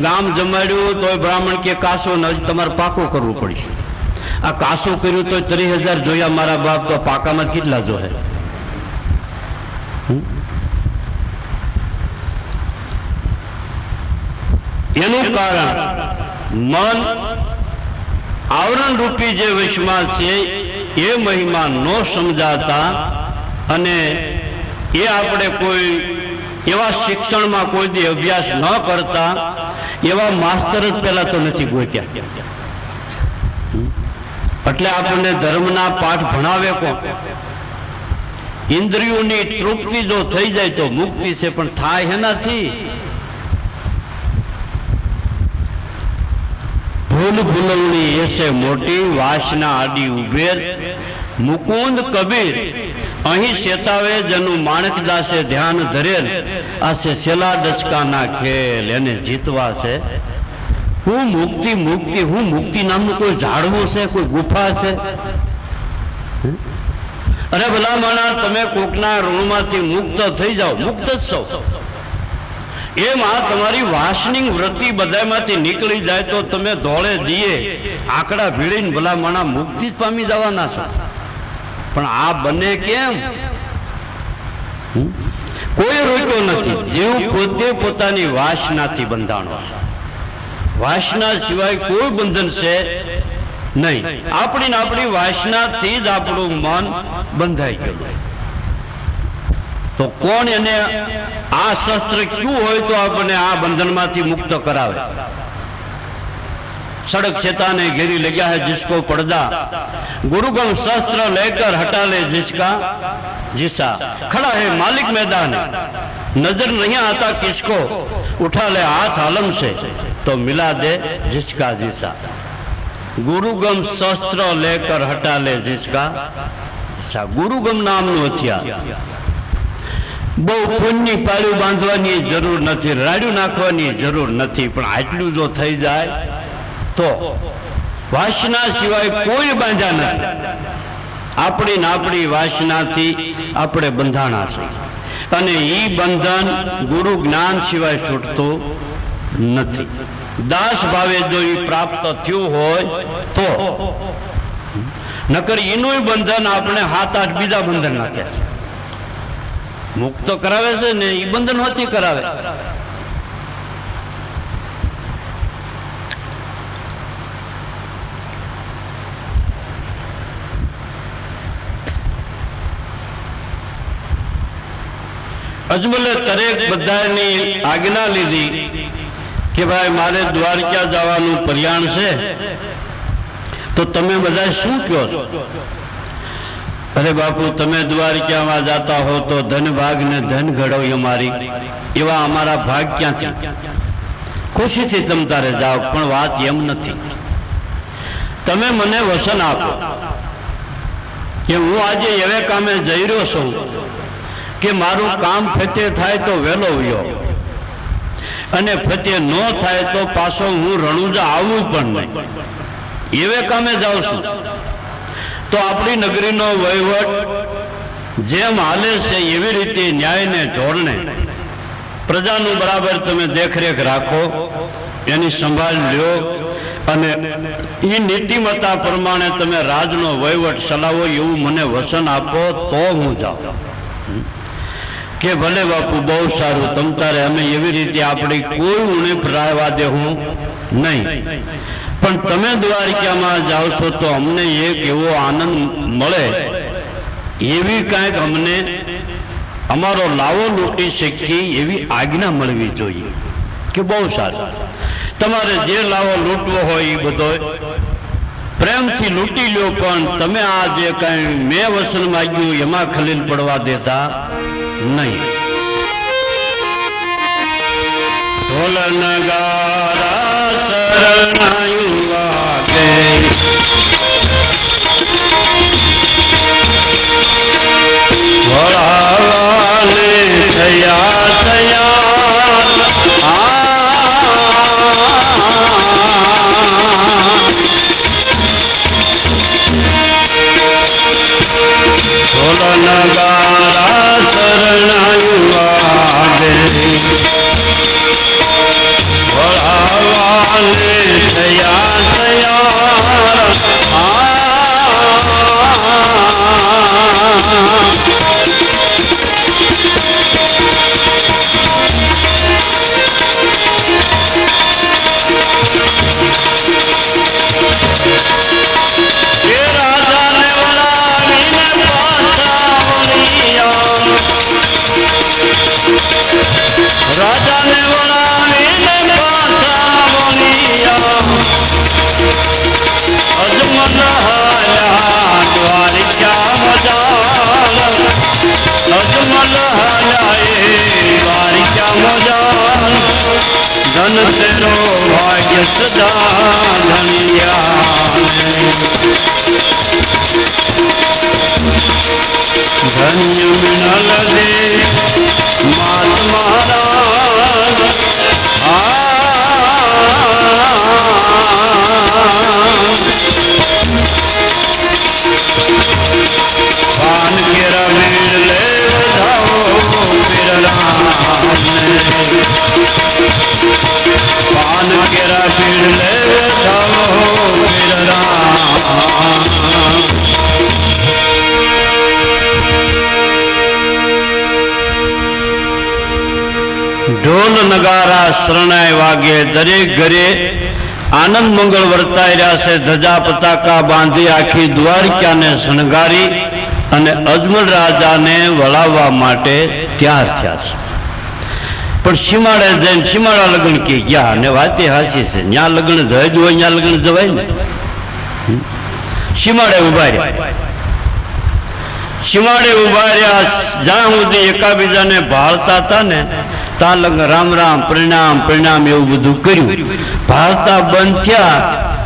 ગામ જમાડ્યું તોય બ્રાહ્મણ કે કાસો ને હજી તમારે પાકું કરવું પડશે. આ કાસો કર્યું તો 30,000 જોયા મારા બાપ, તો પાકામાં કેટલા જોહે? એનું કારણ મન આવરણ રૂપી જે વશમાં છે એ મહિમા ન સમજાતા, અને એ આપણે કોઈ એવા શિક્ષણમાં કોઈ દી અભ્યાસ ન કરતા, એવા માસ્તર જ પહેલા તો નથી ગોત્યા. એટલે આપણને ધર્મના પાઠ ભણાવે કોણ? ઇન્દ્રિયોની તૃપ્તિ જો થઈ જાય તો મુક્તિ છે, પણ થાય એનાથી ભૂલ ભૂલવણી એસે મોટી વાસના આડી ઉભેર. મુકુંદ કબીર અહીં ચેતાવે જેનું માણકદાસે ધ્યાન ધરેલ, આ છે છેલ્લા દશકાના ખેલ, એને જીતવા છે. હું મુક્તિ મુક્તિ, હું મુક્તિ નામનું કોઈ ઝાડવું છે, કોઈ ગુફા છે? અરે ભલા માણા, તમે કોકના ઋણમાંથી મુક્ત થઈ જાઓ, મુક્ત જ છો. એમ આ તમારી વાસનિંગ વૃત્તિ બધામાંથી નીકળી જાય તો તમે ધોળે દીએ આંકડા ભીડીને ભલા માણા મુક્તિ જ પામી જવાના છો. પણ આ બને કેમ? કોઈ રોક્યો નથી. જીવ પોતે પોતાની વાસનાથી બંધાણો છે. વાસના સિવાય કોઈ બંધન છે નહીં. આપણી વાસનાથી જ આપણું મન બંધાઈ ગયું. તો કોણ એને આ શસ્ત્ર ક્યું હોય તો આપણને આ બંધનમાંથી મુક્ત કરાવે? सड़क चेताने घेरी लगा है जिसको पर्दा, गुरुगम शस्त्र लेकर हटा ले जिसका जिसा, खड़ा है मालिक मैदान, नजर नहीं आता किसको, उठा ले हाथ आलम से तो मिला दे जिसका जिसा. गुरुगम शस्त्र लेकर हटा ले जिसका जिसा. गुरुगम नामનું હથિયાર. બહુ પુણ્ય પાળ્યું બાંધવાની જરૂર નથી, રાડ્યું નાખવાની જરૂર નથી, પણ આટલું જો થઈ જાય તો વાસના સિવાય કોઈ બાંધા નથી. આપણી વાસનાથી આપણે બંધાણા છે, અને એ બંધન ગુરુ જ્ઞાન સિવાય છૂટતું નથી. દાસ ભાવે જો એ પ્રાપ્ત થયું હોય તો, નકર એનું બંધન આપણે 7-8 બીજા બંધન નાખ્યા છે. મુક્ત કરાવે છે ને એ બંધન હોતી કરાવે. અજમલે તરેક બધાની આજ્ઞા લીધી કે ભાઈ મારે દ્વારકા જવાનું પ્રયાણ છે, તો તમે બધા શું કહો છો? અરે બાપુ, તમે દ્વારકામાં જાતા હો તો ધન ભાગ ને ધન ઘડવી અમારી, એવા અમારા ભાગ ક્યાંથી? ખુશીથી તમ તારે જાઓ, પણ વાત એમ નથી. તમે મને વસન આપો કે હું આજે એવે કામે જઈ રહ્યો છું કે મારું કામ ફતે થાય તો વહેલો વયો, અને ફતે ન થાય તો પાછો હું રણુજા આવું પણ નહીં. એવે કામે જાઉં છું તો આપણી નગરીનો વહીવટ જેમ હાલે છે એવી રીતે ન્યાયને ધોરણે પ્રજાનું બરાબર તમે દેખરેખ રાખો, એની સંભાળ લ્યો અને એ નીતિમત્તા પ્રમાણે તમે રાજનો વહીવટ ચલાવો એવું મને વચન આપો તો હું જાઉં. કે ભલે બાપુ બહુ સારું, તમ તારે અમે એવી રીતે આપણી કોઈ ઉણપ રાહવા દેવું નહીં, પણ તમે દ્વારકામાં જાઓ છો તો અમને એક એવો આનંદ મળે એવી કાંઈક અમને અમારો લાવો લૂંટી શકીએ એવી આજ્ઞા મળવી જોઈએ. કે બહુ સારું, તમારે જે લાવો લૂંટવો હોય એ બધો પ્રેમથી લૂંટી લ્યો, પણ તમે આ જે કાંઈ મેં વચન માંગ્યું એમાં ખલીલ પડવા દેતા નહીં. ઢોલ નગારા શરણાયું વાગે, વળાવાને થયા ઢોલ નગારા શરણાયું વાગે, વળાવાને થયા રાજાને વળાવીને પાછા બોલિયા, અજમલ હાલ્યા દ્વારિકા મજાલ, અજમલ હાલ્યા દ્વારિકા મજાલ, ધન તેરો ભાગ્ય સદા ધનિયા, ધન્ય મિનલ દે માત મહારાજ, પાન કેરા વીર લે વધાવો પાન કેરા વીર લે વધાવો ઢોલ નગારા શરણાય વાગે, દરેક ઘરે આનંદ મંગળ વર્તાઈ રહ્યા છે. ધજા પતાકા બાંધી આખી દ્વારકાને શણગારી અને અજમલ રાજાને વળાવવા માટે તૈયાર થયા છે. પણ સીમાડે જઈને સીમાડા લગ્ન કે ગયા અને વાતે હાસી છે, ત્યાં લગ્ન જજ હોય ત્યાં લગ્ન જવાય ને. સીમાડે ઉભા રહ્યા, સીમાડે ઉભા રહ્યા જ્યાં સુધી એકાબીજાને ભાળતા હતા ને ત્યાં લગ્ન રામ રામ પરિણામ પરિણામ એવું બધું કર્યું. ભાળતા બંધ થયા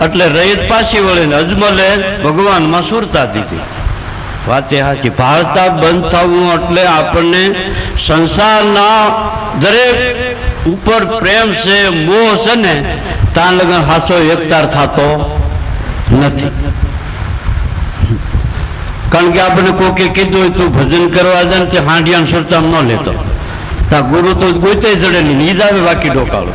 એટલે રૈયત પાછી વળીને અજમલે ભગવાનમાં સુરતા દીધી. વાતે હાચી, ભાળતા બંધ થવું એટલે આપણને સંસારના દરેક ઉપર પ્રેમ છે, મોહ છે ને, ત્યાં લગન હાસો એકતાર થતો નથી. કારણ કે આપણને કોકે કીધું હોય તું ભજન કરવા જાય ને તે હાંડિયાન સુરતામ ન લેતો, તા ગુરુ તો ગોતે ચડે નહીં, નીજ આવે બાકી ડોકાળો.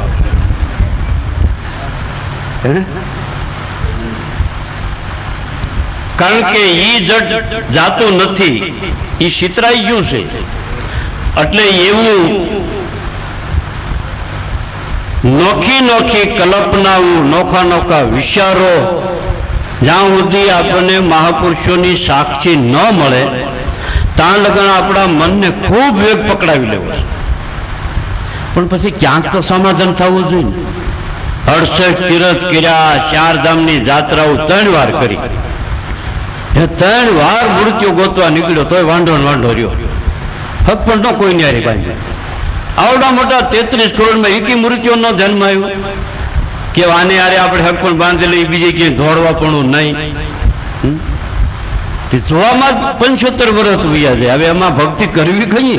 કારણ કે ઈ જડ જાતું નથી, ઈ શિતરાઈ ગયું છે. એટલે એવું નોખી નોખી કલ્પનાઓ, નોખા નોખા વિચારો જ્યાં સુધી આપણને મહાપુરુષોની સાક્ષી ન મળે ત્યાં લગન આપણા મનને ખૂબ વેગ પકડાવી લેવો છે. પણ પછી ક્યાંક તો સમાધાન થવું જોઈએ. 68 તીર્થ કર્યા, 4 ધામની જાત્રાઓ 3 વાર કરી, 3 વાર મૂર્તિઓ ગોતવા નીકળ્યો તોય વાંઢો રહ્યો. હક પણ ન કોઈ ન્યારી બાંધી. આવડા મોટા 33 કરોડમાં એકી મૂર્તિઓ ન જન્મ આવ્યું કે આને યારે આપણે હક પણ બાંધી લઈ, બીજે ક્યાંય દોડવા પણ નહીં. જોવામાં 75 વર્ષ વયા જાય. હવે એમાં ભક્તિ કરવી કઈ?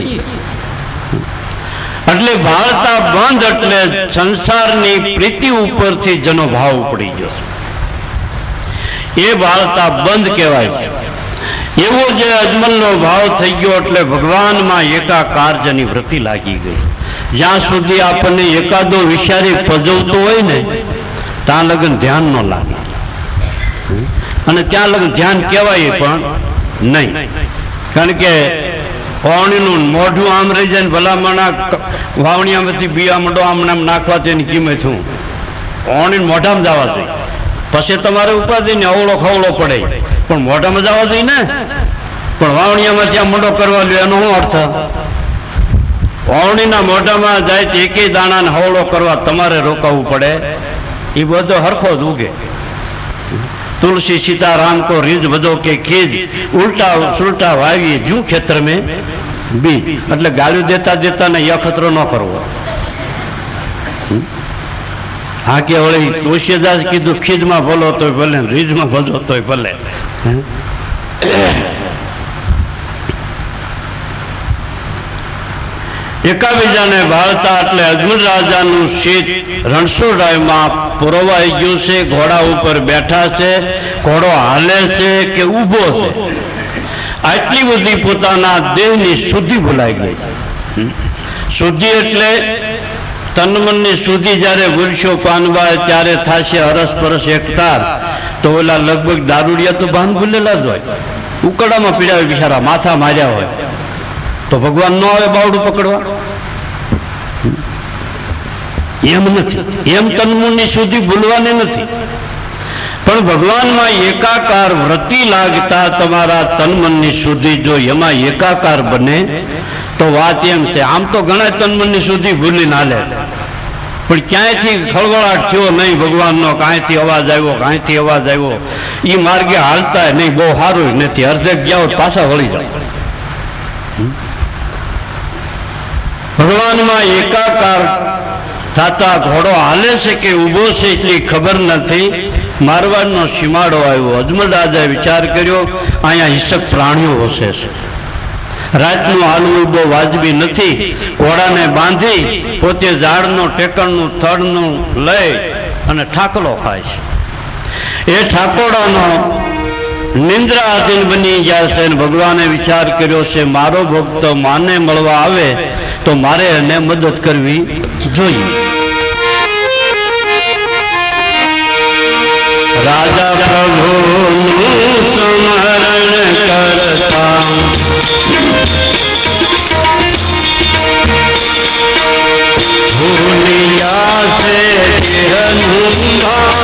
એટલે ભાળતા બંધ એટલે સંસારની પ્રીતિ ઉપરથી જનો ભાવ પડી ગયો. એ ભાળતા બંધ કહેવાય છે. એવો જે અજમલનો ભાવ થઈ ગયો એટલે ભગવાનમાં એકાકાર જેની વૃત્તિ લાગી ગઈ. જ્યાં સુધી આપણને એકાદો વિચારી પજવતો હોય ને ત્યાં લગન ધ્યાન ન લાગે, અને ત્યાં લગન ધ્યાન કહેવાય પણ નહીં. કારણ કે વાવણીનું મોઢું આમ રહી જાય ને ભલામણા વાવણીયામાંથી બીયા મંડો આમ નામ નાખવા તેની કિંમત શું? વાવણીને મોઢામાં જવા જોઈએ, પછી તમારે ઉપાધિને અવળો ખવળો પડે, પણ મોઢામાં જવા જોઈએ ને. પણ વાવણીયામાંથી આ મંડો કરવા લ્યો એનો શું અર્થ? વાવણીના મોઢામાં જાય તો એકેય દાણાને હવળો કરવા તમારે રોકાવું પડે. એ બધો હરખો જ ઉગે. तुलसी सीताराम को रिज बदो के खीज उल्टा सुलटा वावी जू क्षेत्र में बीज. એટલે ગાળ્યું દેતા દેતા ને અખતરો ન કરવો. હા કે વળી તુલસીદાસ કીધું ખીજમાં ભલો તોય ભલે, રીજમાં ભલો તોય ભલે. એકાબીજાને ભાળતા એટલે અજમલ રાજાનું શીત રણછોડરાયમાં પુરવાઈ ગયું છે. ઘોડા ઉપર બેઠા છે, ઘોડો હાલે છે કે ઊભો છે, આટલી બધી પોતાના દેહની શુદ્ધિ ભૂલાઈ ગઈ છે. શુદ્ધિ એટલે તનમનની શુદ્ધિ જ્યારે ભૂલશો પાનવાય ત્યારે થશે હરસ પરસ એકતાર. તો ઓલા લગભગ દારૂડિયા તો ભાન ભૂલેલા જ હોય, ઉકળામાં પીડાવે બિચારા, માથા માર્યા હોય, તો ભગવાન ન આવે બાવડું પકડવા? એમ નથી. એમ તનમનની શુદ્ધિ ભૂલવાની નથી, પણ ભગવાનમાં એકાકાર વૃત્તિ લાગતા તમારા તનમનની શુદ્ધિ જો એમાં એકાકાર બને તો વાત એમ છે. આમ તો ઘણા તનમનની શુદ્ધિ ભૂલીને હાલે છે, પણ ક્યાંયથી ખળવળાટ થયો નહીં ભગવાનનો, કાંઈથી અવાજ આવ્યો, કાંઈથી અવાજ આવ્યો, એ માર્ગે હાલતા નહીં, બહુ સારું નથી. અર્ધે ગયા પાછા વળી જાય. ભગવાનમાં એકાકાર થતા ઘોડો હાલે છે કે ઊભો છે એટલી ખબર નથી. મારવાડનો સીમાડો આવ્યો. અજમલ રાજાએ વિચાર કર્યો અહીંયા હિંસક પ્રાણીઓ હશે છે, રાતનું હાલવું બહુ વાજબી નથી. ઘોડાને બાંધી પોતે ઝાડનો ટેકણનું થડનું લઈ અને ઠાકલો ખાય છે. એ ઠાકોડાનો નિંદ્રા આધીન બની ગયા છે. ભગવાને વિચાર કર્યો છે મારો ભક્ત માને મળવા આવે તો મારે એને મદદ કરવી જોઈએ. રાજા પ્રભુનું સ્મરણ કરતા ભૂલિયા છે દેહનું ભાન.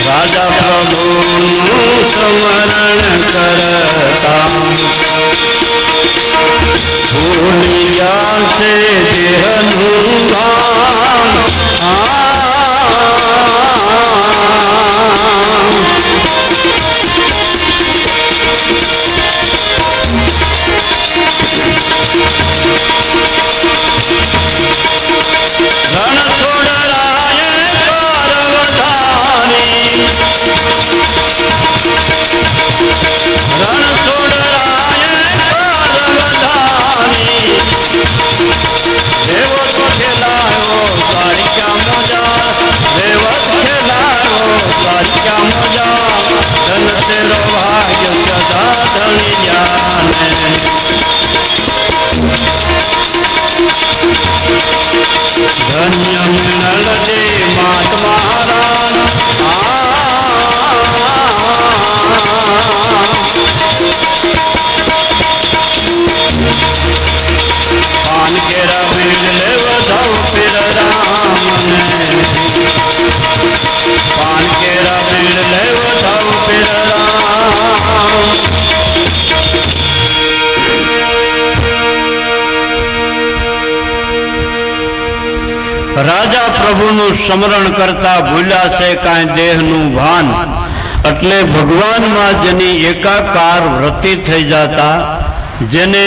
રાજા પ્રભુનું સ્મરણ કરતા ભૂલિયા છે દેહનું ભાન. ધન્ય મિળલજે માત મહારાજ. પાન કેરા બીજ લે વધાવ પીર રામને, પાન કેરા બીજ લે વધાવ પીર રામ. રાજા પ્રભુનું સ્મરણ કરતા ભૂલ્યા છે કાંઈ દેહનું ભાન. એટલે ભગવાનમાં જેની એકાકાર વૃત્તિ થઈ જતા, જેને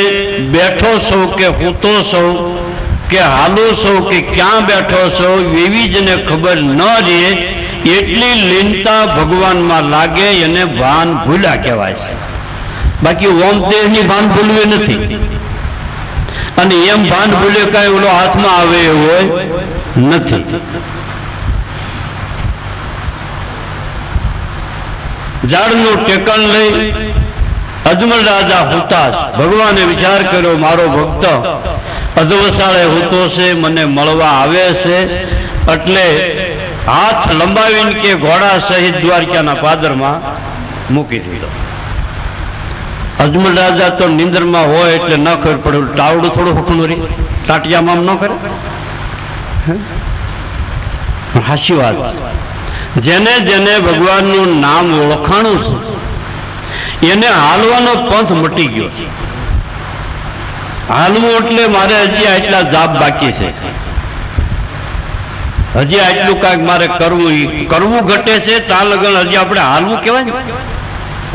બેઠો સૌ કે હૂતો સૌ કે હાલો સૌ કે ક્યાં બેઠો સૌ એવી જેને ખબર ન રહે, એટલી લીનતા ભગવાનમાં લાગે એને ભાન ભૂલ્યા કહેવાય છે. બાકી ઓમ દેહની ભાન ભૂલવી નથી. અને એમ ભાન ભૂલે કાંઈ ઓલો હાથમાં આવે એવું હોય નથી. ઝાડનું ટેકણ લઈ અજમલ રાજા હુતાશ. ભગવાને વિચાર કર્યો મારો ભક્ત અધવસાળે હુતો છે, મને મળવા આવે છે, એટલે હાથ લંબાવીને કે ઘોડા સહિત દ્વારકાના પાદરમાં મૂકી દીધો. અજમલ રાજા તો નિંદરમાં હોય એટલે ન ખબર પડે, ટાવડું થોડું હકણું રે, ટાટિયામાં ન કરે. હાચી વાત. જેને જેને ભગવાનનું નામ ઓળખાણું છે એને હાલવાનો પંથ મટી ગયો છે. હાલવું એટલે મારે હજી આટલા જાપ બાકી છે, હજી આટલું કાંઈક મારે કરવું ઘટે છે, ત્યાં લગન હજી આપણે હાલવું કહેવાય ને,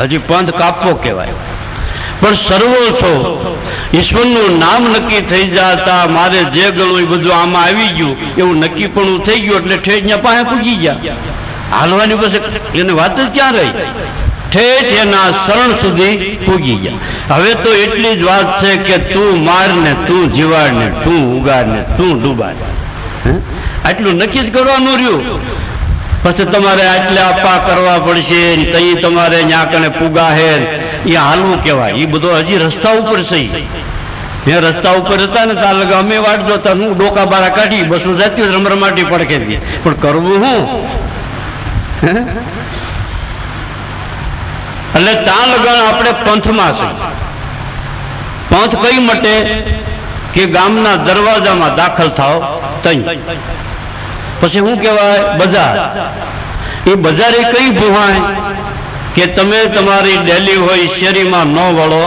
હજી પંથ કાપવો કહેવાય. પણ સર્વો છો ઈશ્વરનું નામ નક્કી થઈ જતા મારે જે ગણું એ બધું આમાં આવી ગયું એવું નક્કી પણ થઈ ગયું એટલે ઠેઠ પાસે પૂગી ગયા. હાલવાની પાસે એને વાત જ ક્યાં રહી, ઠેઠ એના શરણ સુધી પૂગી ગયા. હવે તો એટલી જ વાત છે કે તું માર ને તું જીવાડ ને તું ઉગાડ ને તું ડૂબાડ, આટલું નક્કી જ કરવાનું રહ્યું. પછી તમારે આટલે આપા કરવા પડશે, તઈ તમારે ન્યા કને પૂગા હે એ હાલવું કહેવાય. એ બધો હજી રસ્તા ઉપર સહી. એ રસ્તા ઉપર હતા ને ત્યાં લગા અમે વાટ જોતા, હું ડોકા બારા કાઢી બસું જતી રમરમાટી પડખેથી, પણ કરવું હું? એટલે ત્યાં લગન આપણે પંથમાં છે. પંથ કઈ મટે કે ગામના દરવાજામાં દાખલ થાવ તઈ. પછી શું કહેવાય? બજાર. એ બજાર એ કઈ ભૂહાય કે તમે તમારી ડેલી હોય શેરીમાં ન વળો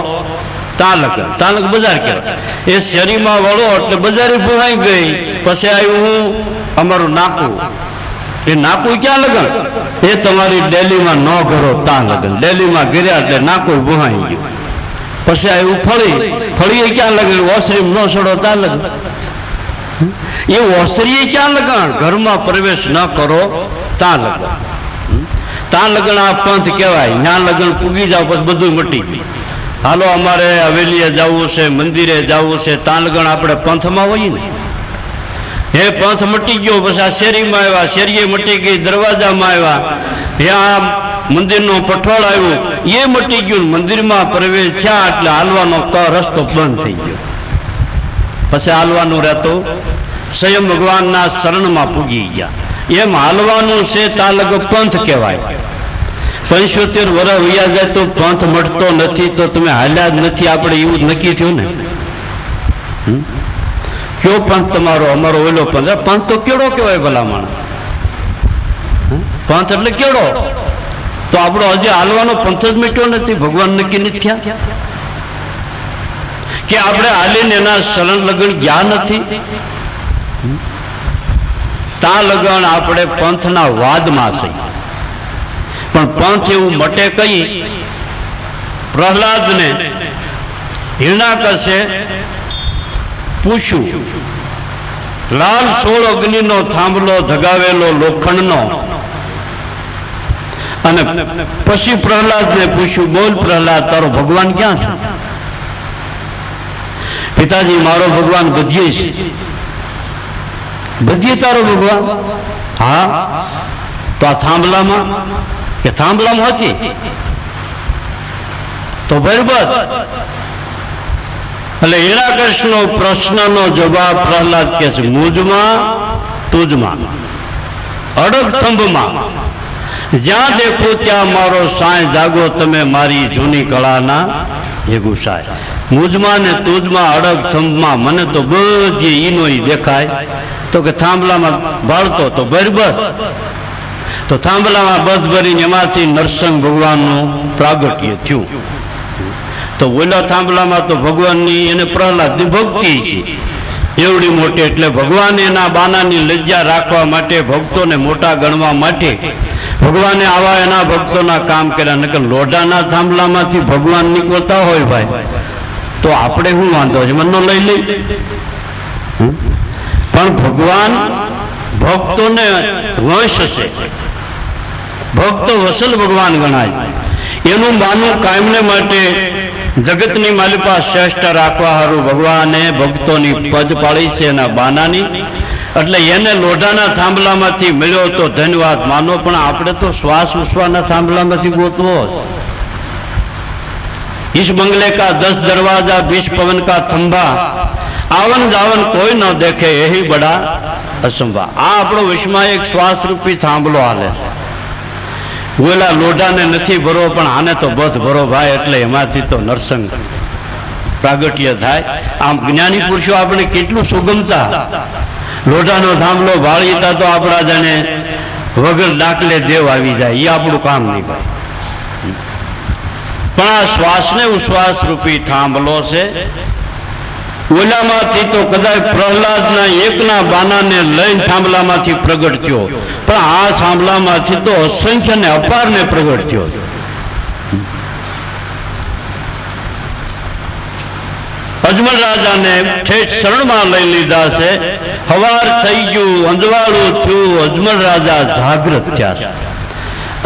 ત્યાં લગન બજાર કહેવાય. એ શેરીમાં વળો એટલે બજારે ભૂહાઈ ગઈ. પછી આવ્યું હું અમારું નાકું. એ નાકું ક્યાં લગન? એ તમારી ડેલીમાં ન ઘરો ત્યાં લગન. ડેલીમાં ગીર્યા એટલે નાકું ભૂહાઈ ગયું. પછી આવ્યું ફળી ક્યાં લગન? ઓસરી ન છોડો ત્યાં લગન. એ ઓસરીએ ક્યાં લગન? ઘરમાં પ્રવેશ ન કરો ત્યાં લગન. ત્યાં લગન આ પંથ કહેવાય. ત્યાં લગન પૂગી જાવ પછી બધું મટી ગયું. હાલો અમારે હવેલીએ જવું છે, મંદિરે જવું છે, ત્યાં લગન આપણે પંથમાં હોઈએ ને. હે પંથ મટી ગયો. પછી આ શેરીમાં આવ્યા, શેરીએ મટી ગઈ, દરવાજામાં આવ્યા, ત્યાં મંદિરનો પઠોળ આવ્યું એ મટી ગયું. મંદિરમાં પ્રવેશ થયા એટલે હાલવાનો રસ્તો બંધ થઈ ગયો. પછી હાલવાનું રહેતું, સ્વયં ભગવાનના શરણમાં પૂગી ગયા. એમ હાલવાનું છે ત્યાં લગ પંથ કહેવાય. 75 વર્ષ વયા જાય તો પંથ મટતો નથી, તો તમે હાલ્યા જ નથી. આપણે એવું જ નક્કી થયું ને. કયો પંથ તમારો? અમારો ઓલો પંથ. પંથ તો કેળો કહેવાય ભલામણ. પંથ એટલે કેળો. તો આપણો હજી હાલવાનો પંથ જ મીઠો નથી. ભગવાન નક્કી નથી થયા કે આપણે હાલીને એના શરણ લગન ગયા નથી. ત્યાં લગન આપણે પંથના વાદમાં છે. પણ પંથ એવું મટે કઈ? પ્રહલાદને હિરણાકશે પૂછ્યું, લાલ 16 અગ્નિનો થાંભલો ધગાવેલો લોખંડનો, અને પછી પ્રહલાદને પૂછ્યું, બોલ પ્રહલાદ, તારો ભગવાન ક્યાં છે? પિતાજી, મારો ભગવાન બધીએ છે. બધીએ તારો ભગવાન? હા. તો આ થાંભલામાં? કે થાંભલામાં હતી તો બરાબર. એટલે હિરણાકશનો પ્રશ્નનો જવાબ પ્રહલાદ કે છે, મુજમાં તુજમાં અડગ થંભમાં જ્યાં દેખો ત્યાં મારો સાંય જાગો તમે મારી જૂની કળાના એ ગુસાય. મુજમાં ને તુજમાં અડગ થંભમાં મને તો બધી ઈનો દેખાય. તો કે થાંભલામાં ભાળતો તો બરાબર. તો થાંભલામાં બસ ભરીને એમાંથી નરસિંહ ભગવાનનું પ્રાગટ્ય થયું. તો ઓલા થાંભલામાં તો ભગવાનની એને પ્રહલાદની ભક્તિ છે એવડી મોટી. એટલે ભગવાન એના બાનાની લજ્જા રાખવા માટે, ભક્તોને મોટા ગણવા માટે ભગવાને આવા એના ભક્તોના કામ કર્યા. નકર લોઢાના થાંભલામાંથી ભગવાન નીકળતા હોય ભાઈ, તો આપણે શું વાંધો છે? મનનો લઈ લઈ. પણ ભગવાન ભક્તોને વંશ છે. ભક્તો વસલ ભગવાન ગણાય. એનું માનવું કાયમને માટે જગતની માલિપા શ્રેષ્ઠ રાખવા હારું ભગવાને ભક્તોની પદ પાડી છે એના બાનાની, એટલે એને લોઢાના થાંભલામાંથી મળ્યો તો ધન્યવાદ માનો, પણ આપણે તો શ્વાસ ઉશ્વાના થાંભલામાંથી ગોતવો જ. इस बंगले का 10 दरवाजा 20 पवन का थंभा, आवन जावन कोई न देखे यही बड़ा असंभा. આ આપણો વિશ્વમાં એક શ્વાસ રૂપી થાંભલો હાલે છે. ઓલા લોઢાને નથી ભરો પણ આને તો બધ ભરો ભાઈ, એટલે એમાંથી તો નરસંગ પ્રાગટ્ય થાય. આમ જ્ઞાની પુરુષો આપણે કેટલું સુગમતા, લોઢાનો થાંભલો ભાળીતા તો આપણા જાણે વગર દાખલે દેવ આવી જાય, એ આપણું કામ નહીં ભાઈ. પણ આ શ્વાસને ઉશ્વાસ રૂપી થાંભલો છે. ઓલામાંથી તો કદાચ પ્રહલાદના એકના બાનાને લઈને થાંભલામાંથી પ્રગટ થયો, પણ આ થાંભલામાંથી તો અસંખ્ય ને અપારને પ્રગટ થયો. અજમલ રાજાને ઠેઠ શરણમાં લઈ લીધા છે. હવાર થઈ ગયું, અંજવાળું થયું, અજમલ રાજા જાગૃત થયા છે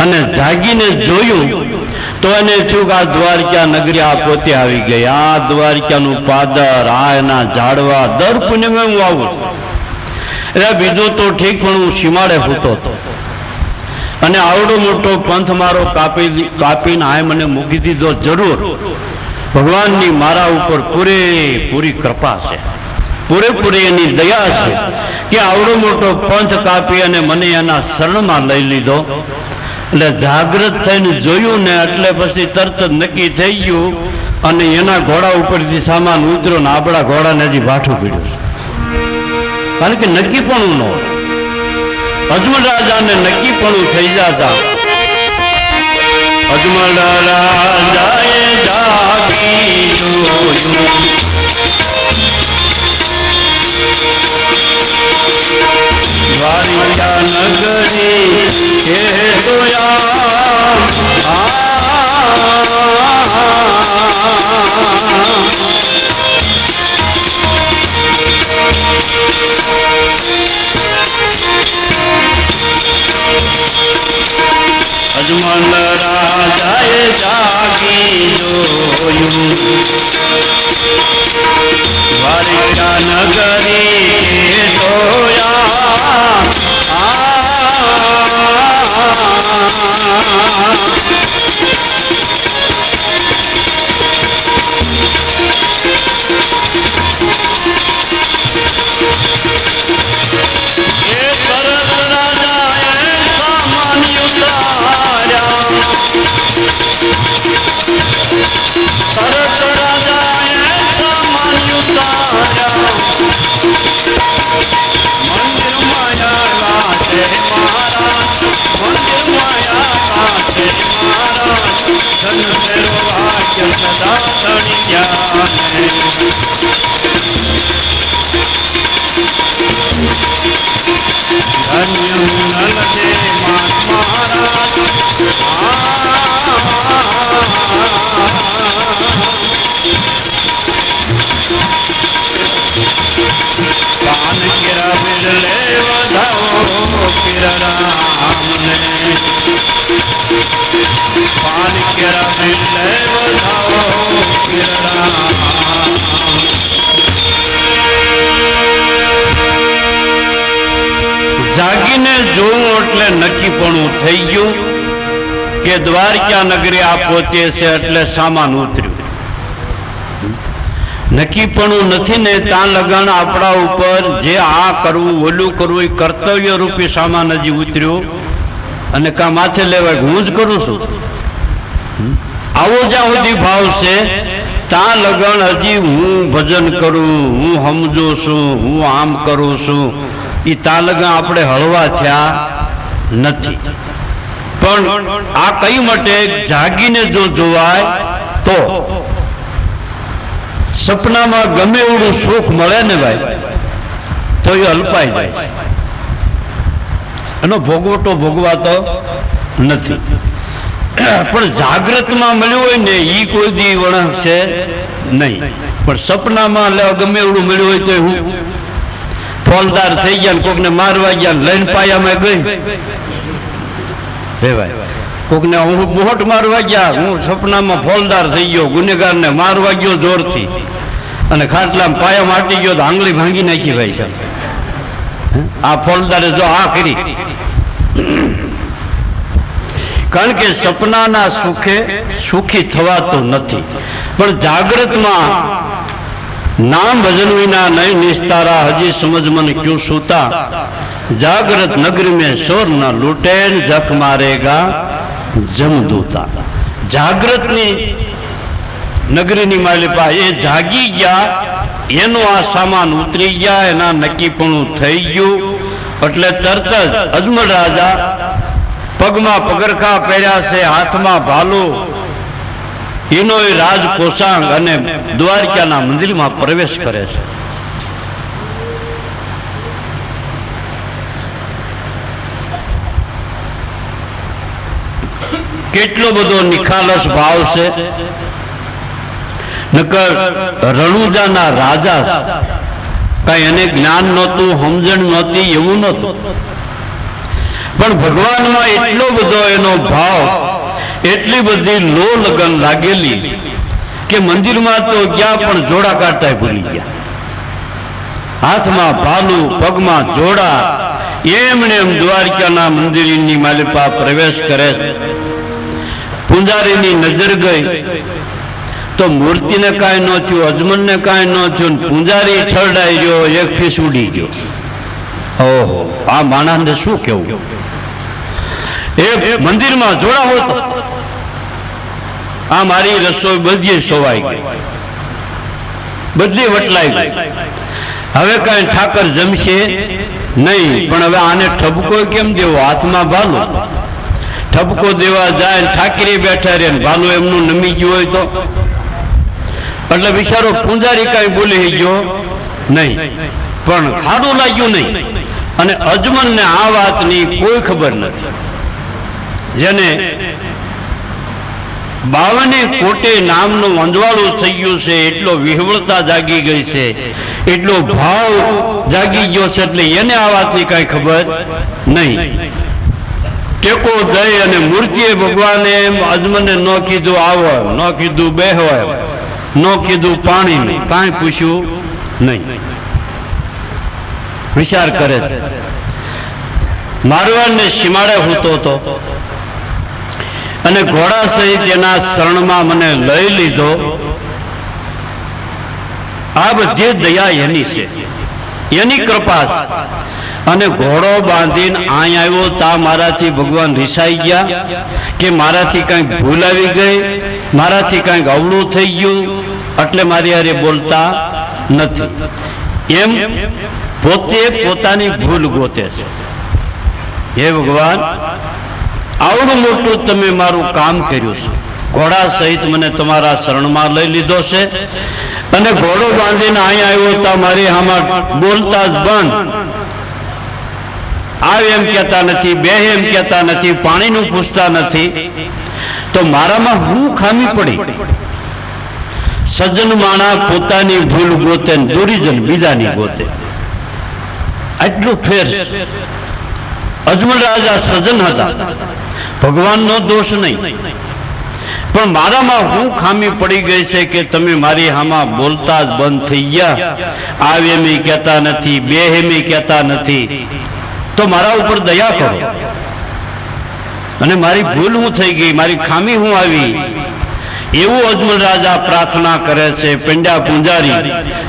અને જાગીને જોયું તો એને થયું કે આ દ્વારકા નગરી આ પોતે આવી ગઈ. આ દ્વારકાનું પાદર, આ એના ઝાડવા, દર પૂનમે હું આવું છું. એટલે બીજું તો ઠીક, પણ હું સીમાડે ફૂતો હતો અને આવડો મોટો પંથ મારો કાપીને આ મને મૂકી દીધો. જરૂર ભગવાનની મારા ઉપર પૂરેપૂરી કૃપા છે, પૂરેપૂરી એની દયા છે કે આવડો મોટો પંથ કાપી અને મને એના શરણમાં લઈ લીધો. એટલે જાગૃત થઈને જોયું ને એટલે પછી તરત જ નક્કી થઈ ગયું અને એના ઘોડા ઉપરથી સામાન ઉતર્યો ને આપણા ઘોડાને હજી ભાઠું પીડ્યું છે. કારણ કે નક્કી પણ ન અજમલ રાજાને નક્કી પણ થઈ જતા. અજમલ રાજાએ જાગી જોયું, દ્વારિકા નગરી કે અજમલ રાજાએ જાગી જોયું, દ્વારિકા નગરી કે જોયા. જાગીને જોવું એટલે નક્કીપણું થઈ ગયું કે દ્વારકા નગરી આ પોતે છે, એટલે સામાન ઉતર્યું. નક્કીપણું નથી ને ત્યાં લગન આપણા ઉપર જે આ કરવું ઓલું કરવું એ કર્તવ્ય રૂપી સામાન હજી ઉતર્યું અને કા માથે લેવાય હું જ કરું છું. આવો જ્યાં સુધી ભાવ છે ત્યાં લગન હજી હું ભજન કરું, હું સમજુ છું, હું આમ કરું છું, એ ત્યાં લગન આપણે હળવા થયા નથી. પણ આ કઈ માટે જાગીને જો જોવાય તો સપનામાં ગમે એવડું સુખ મળે ને ભાઈ તો એ અલ્પાઈ જાય છે, એનો ભોગવટો ભોગવાતો નથી. પણ જાગ્રતમાં મળ્યું હોય ને એ કોઈ દી વળંક છે નહીં. પણ સપનામાં ગમે એવડું મળ્યું હોય તો હું ફોલદાર થઈ ગયા, કોકને મારવા ગયા, લઈને પાયામાં ગઈ હે ભાઈ, કોકને હું બોટ મારવા ગયા, હું સપનામાં ફોલદાર થઈ ગયો, ગુનેગારને મારવા ગયો જોરથી અને ખાટલામાં પાયા માટી ગયો તો આંગળી ભાંગી નાખી ભાઈ સાહેબ. આ ફોલદારે જો આ કરી, કારણ કે સપનાના સુખે સુખી થવાતું નથી, પણ જાગ્રતમાં નામ ભજન વિના નહીં નિસ્તારા, હજી સમજ મન ક્યું સૂતા, જાગ્રત નગરી में शोर न लूटे, जख मारेगा जमदूता. જાગ્રતની નગરીની માલિપા એ જાગી ગયા, એનો આ સામાન ઉતરી ગયા, એના નક્કીપણું થઈ ગયું. એટલે તરત જ અજમલ રાજા પગમાં પગરખા પહેર્યા છે, હાથમાં ભાલો, એનો એ રાજ પોશાંગ અને દ્વારકાના મંદિરમાં પ્રવેશ કરે છે. કેટલો બધો નિખાલસ ભાવ છે. નકર રણુજાના રાજા કઈ એને જ્ઞાન નહોતું, સમજણ નહોતી એવું નહોતું, પણ ભગવાનમાં એટલો બધો એનો ભાવ, એટલી બધી લો લગન લાગેલી કે મંદિરમાં તો ગયા પણ જોડા કાઢતા ભૂલી ગયા. હાથમાં ભાલું, પગમાં જોડા, એમણે એમ દ્વારકાના મંદિરની માલિપા પ્રવેશ કરે. પૂંજારીની નજર ગઈ તો મૂર્તિને કાંઈ ન થયું, અજમલને કાંઈ ન થયું, પૂંજારી ઠરડાઈ ગયો, એક ફીસ ઉડી ગયો. ઓહો, આ માણસને શું કેવું? એ મંદિરમાં જોડા હોત, આ મારી રસોઈ બધી સોવાઈ ગઈ, બધી વટલાઈ ગઈ. હવે કાંઈ ઠાકર જમશે નહીં, પણ હવે આને ઠપકો કેમ દેવો? હાથમાં ભાલો, ઠપકો દેવા જાય, ઠાકરી બેઠા રે, ભાલો એમનું નમી ગયું હોય તો. એટલે બિચારો પૂંજારી કાંઈ બોલી ગયો નહીં, પણ સારું લાગ્યું નહીં. અને અજમલને આ વાતની કોઈ ખબર નથી. જેને 52 કોટે નામનું અંજવાળું થઈ ગયું છે, એટલો વિહવળતા જાગી ગઈ છે, એટલો ભાવ જાગી ગયો છે, એટલે એને આ વાતની કાંઈ ખબર નહીં. ટેકો દઈ અને મૂર્તિએ ભગવાને અજમલને ન કીધું આવો, ન કીધું બેહવાય, ન કીધું પાણી, કાંઈ પૂછ્યું નહીં. વિચાર કરે છે. મારવાડને સીમાડે હોતો હતો અને ઘોડા સહિત એના શરણમાં મને લઈ લીધો. આ બધી દયા એની છે, એની કૃપા છે. અને ઘોડો બાંધીને અહીં આવ્યો તા મારાથી ભગવાન રિસાઈ ગયા કે મારાથી કંઈક ભૂલ આવી ગઈ, મારાથી કંઈક અવળું થઈ ગયું, એટલે મારી હારે બોલતા નથી. એમ પોતે પોતાની ભૂલ ગોતે છે. હે ભગવાન, આવડું મોટું તમે મારું કામ કર્યું છે, ઘોડા સહિત મને તમારા શરણમાં લઈ લીધો છે, અને ઘોડો બાંધીને અહીં આવ્યો તા મારી આમાં બોલતા જ બંધ. આવ એમ કહેતા નથી, બે એમ કહેતા નથી, પાણીનું પૂછતા નથી, તો મારામાં હું ખામી પડી? સજ્જન માણા પોતાની ભૂલ ગોતે, દુરીજન બીજાની ગોતે. આટલું ફેર. અજમલ રાજા સજ્જન હતા, ભગવાનનો દોષ નહીં, પણ મારામાં હું ખામી પડી ગઈ છે કે તમે મારી હામાં બોલતા જ બંધ થઈ ગયા, આવ એમ કહેતા નથી, બે એમ કહેતા નથી, તો મારા ઉપર દયા કરો. અને મારી ભૂલ હું થઈ ગઈ, મારી ખામી હું આવી, એવું અજમલ રાજા પ્રાર્થના કરે છે. પેંડા પૂંજારી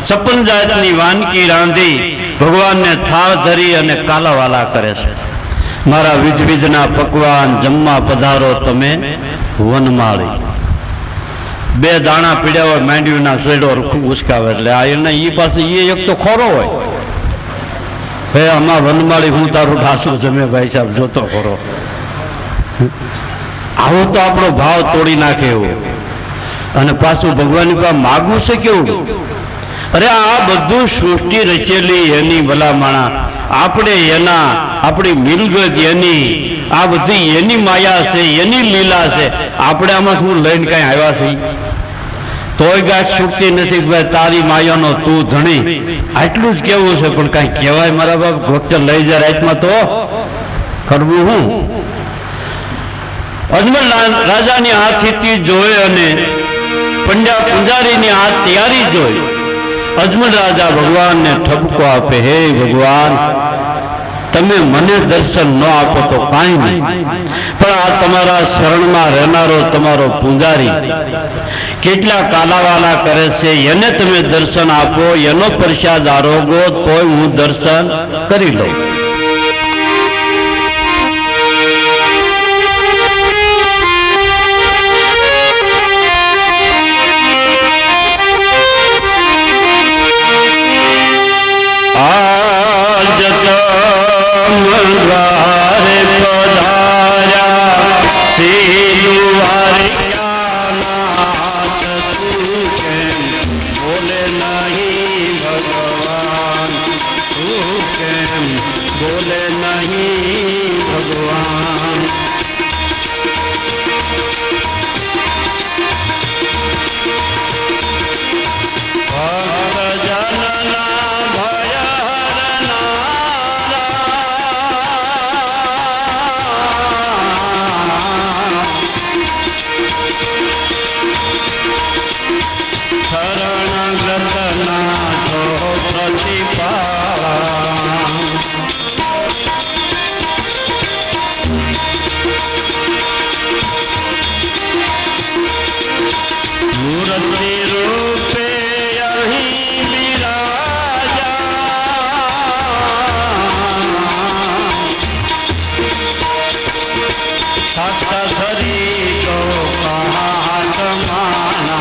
56 જાતની વાનગી રાંધી ભગવાનને થાળ ધરી અને કાલાવાલા કરે છે. મારા વિધવિધના પકવાન જમવા પધારો તમે વનમાળી. 2 દાણા પીડ્યા હોય, માંડવીના શેડો ઉસકાવે, એટલે આ એને એ પાસે એ એક તો ખોરો હોય. હે આમાં વનમાળી હું તારું ઢાસું જમે ભાઈ સાહેબ, જોતો ખરો. આવો તો આપણો ભાવ તોડી નાખે એવો. અને પાછું ભગવાનની પાસે માગવું છે કેવું? અરે આ બધું સૃષ્ટિ રચેલી એની ભલામણા, આપણે એના, આપણી મિલગત એની, આ બધી એની માયા છે, એની લીલા છે. આપણે આમાં શું લઈને કાંઈ આવ્યા છીએ? તોય ગાંઠ છૂટતી નથી કે ભાઈ તારી માયાનો તું ધણી. આટલું જ કેવું છે, પણ કાંઈ કહેવાય મારા બાપ? વખતે લઈ જાય રાતમાં તો કરવું હું. અજમલ રાજાની આ સ્થિતિ જોઈ અને પંડ્યા પૂજારીની આ તૈયારી જોઈ અજમલ રાજા ભગવાનને ઠપકો આપે, હે ભગવાન, તમે મને દર્શન ન આપો તો કાંઈ નહીં, પણ આ તમારા શરણમાં રહેનારો તમારો પૂજારી કેટલા કાલાવાલા કરે છે, એને તમે દર્શન આપો, એનો પ્રસાદ આરોગો, તોય હું દર્શન કરી લઉં. बोले नहीं भगवान, भक्त जनना भयहरना शरणगतना जो प्रतिपाला मूर्ति रूपे यहीं विराजा, सत धरी को कहात माना,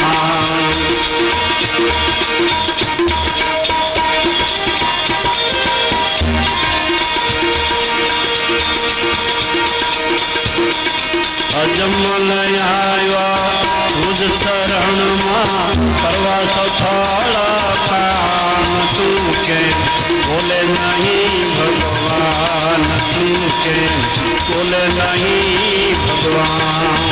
अजमल आया तुझ शरण में करवा सफल काम, तू के बोले नहीं भगवान, तू के बोले नहीं भगवान.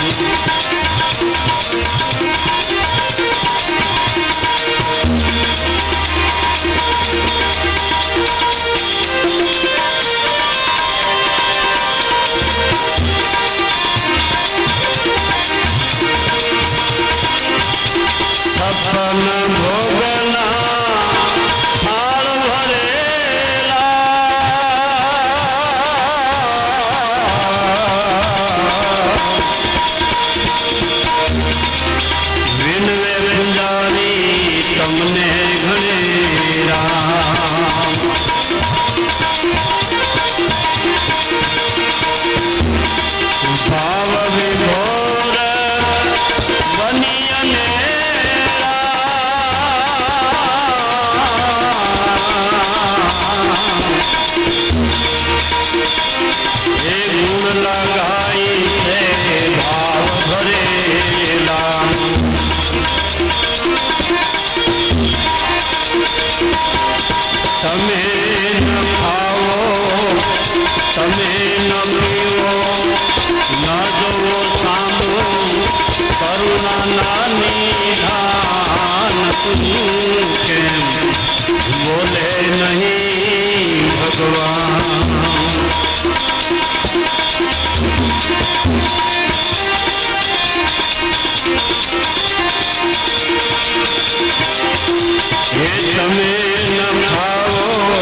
सपन भोगना थाल भरेला, विनवे गुंजारी तमने घनेरा, भाव विभोर बनियने गुण लगाई से भाव भरेला, तमे न खाओ तमे न पीओ न जो सांभो करुणा नानी धान, तू के बोले नहीं भगवान. ये तमे न खाओ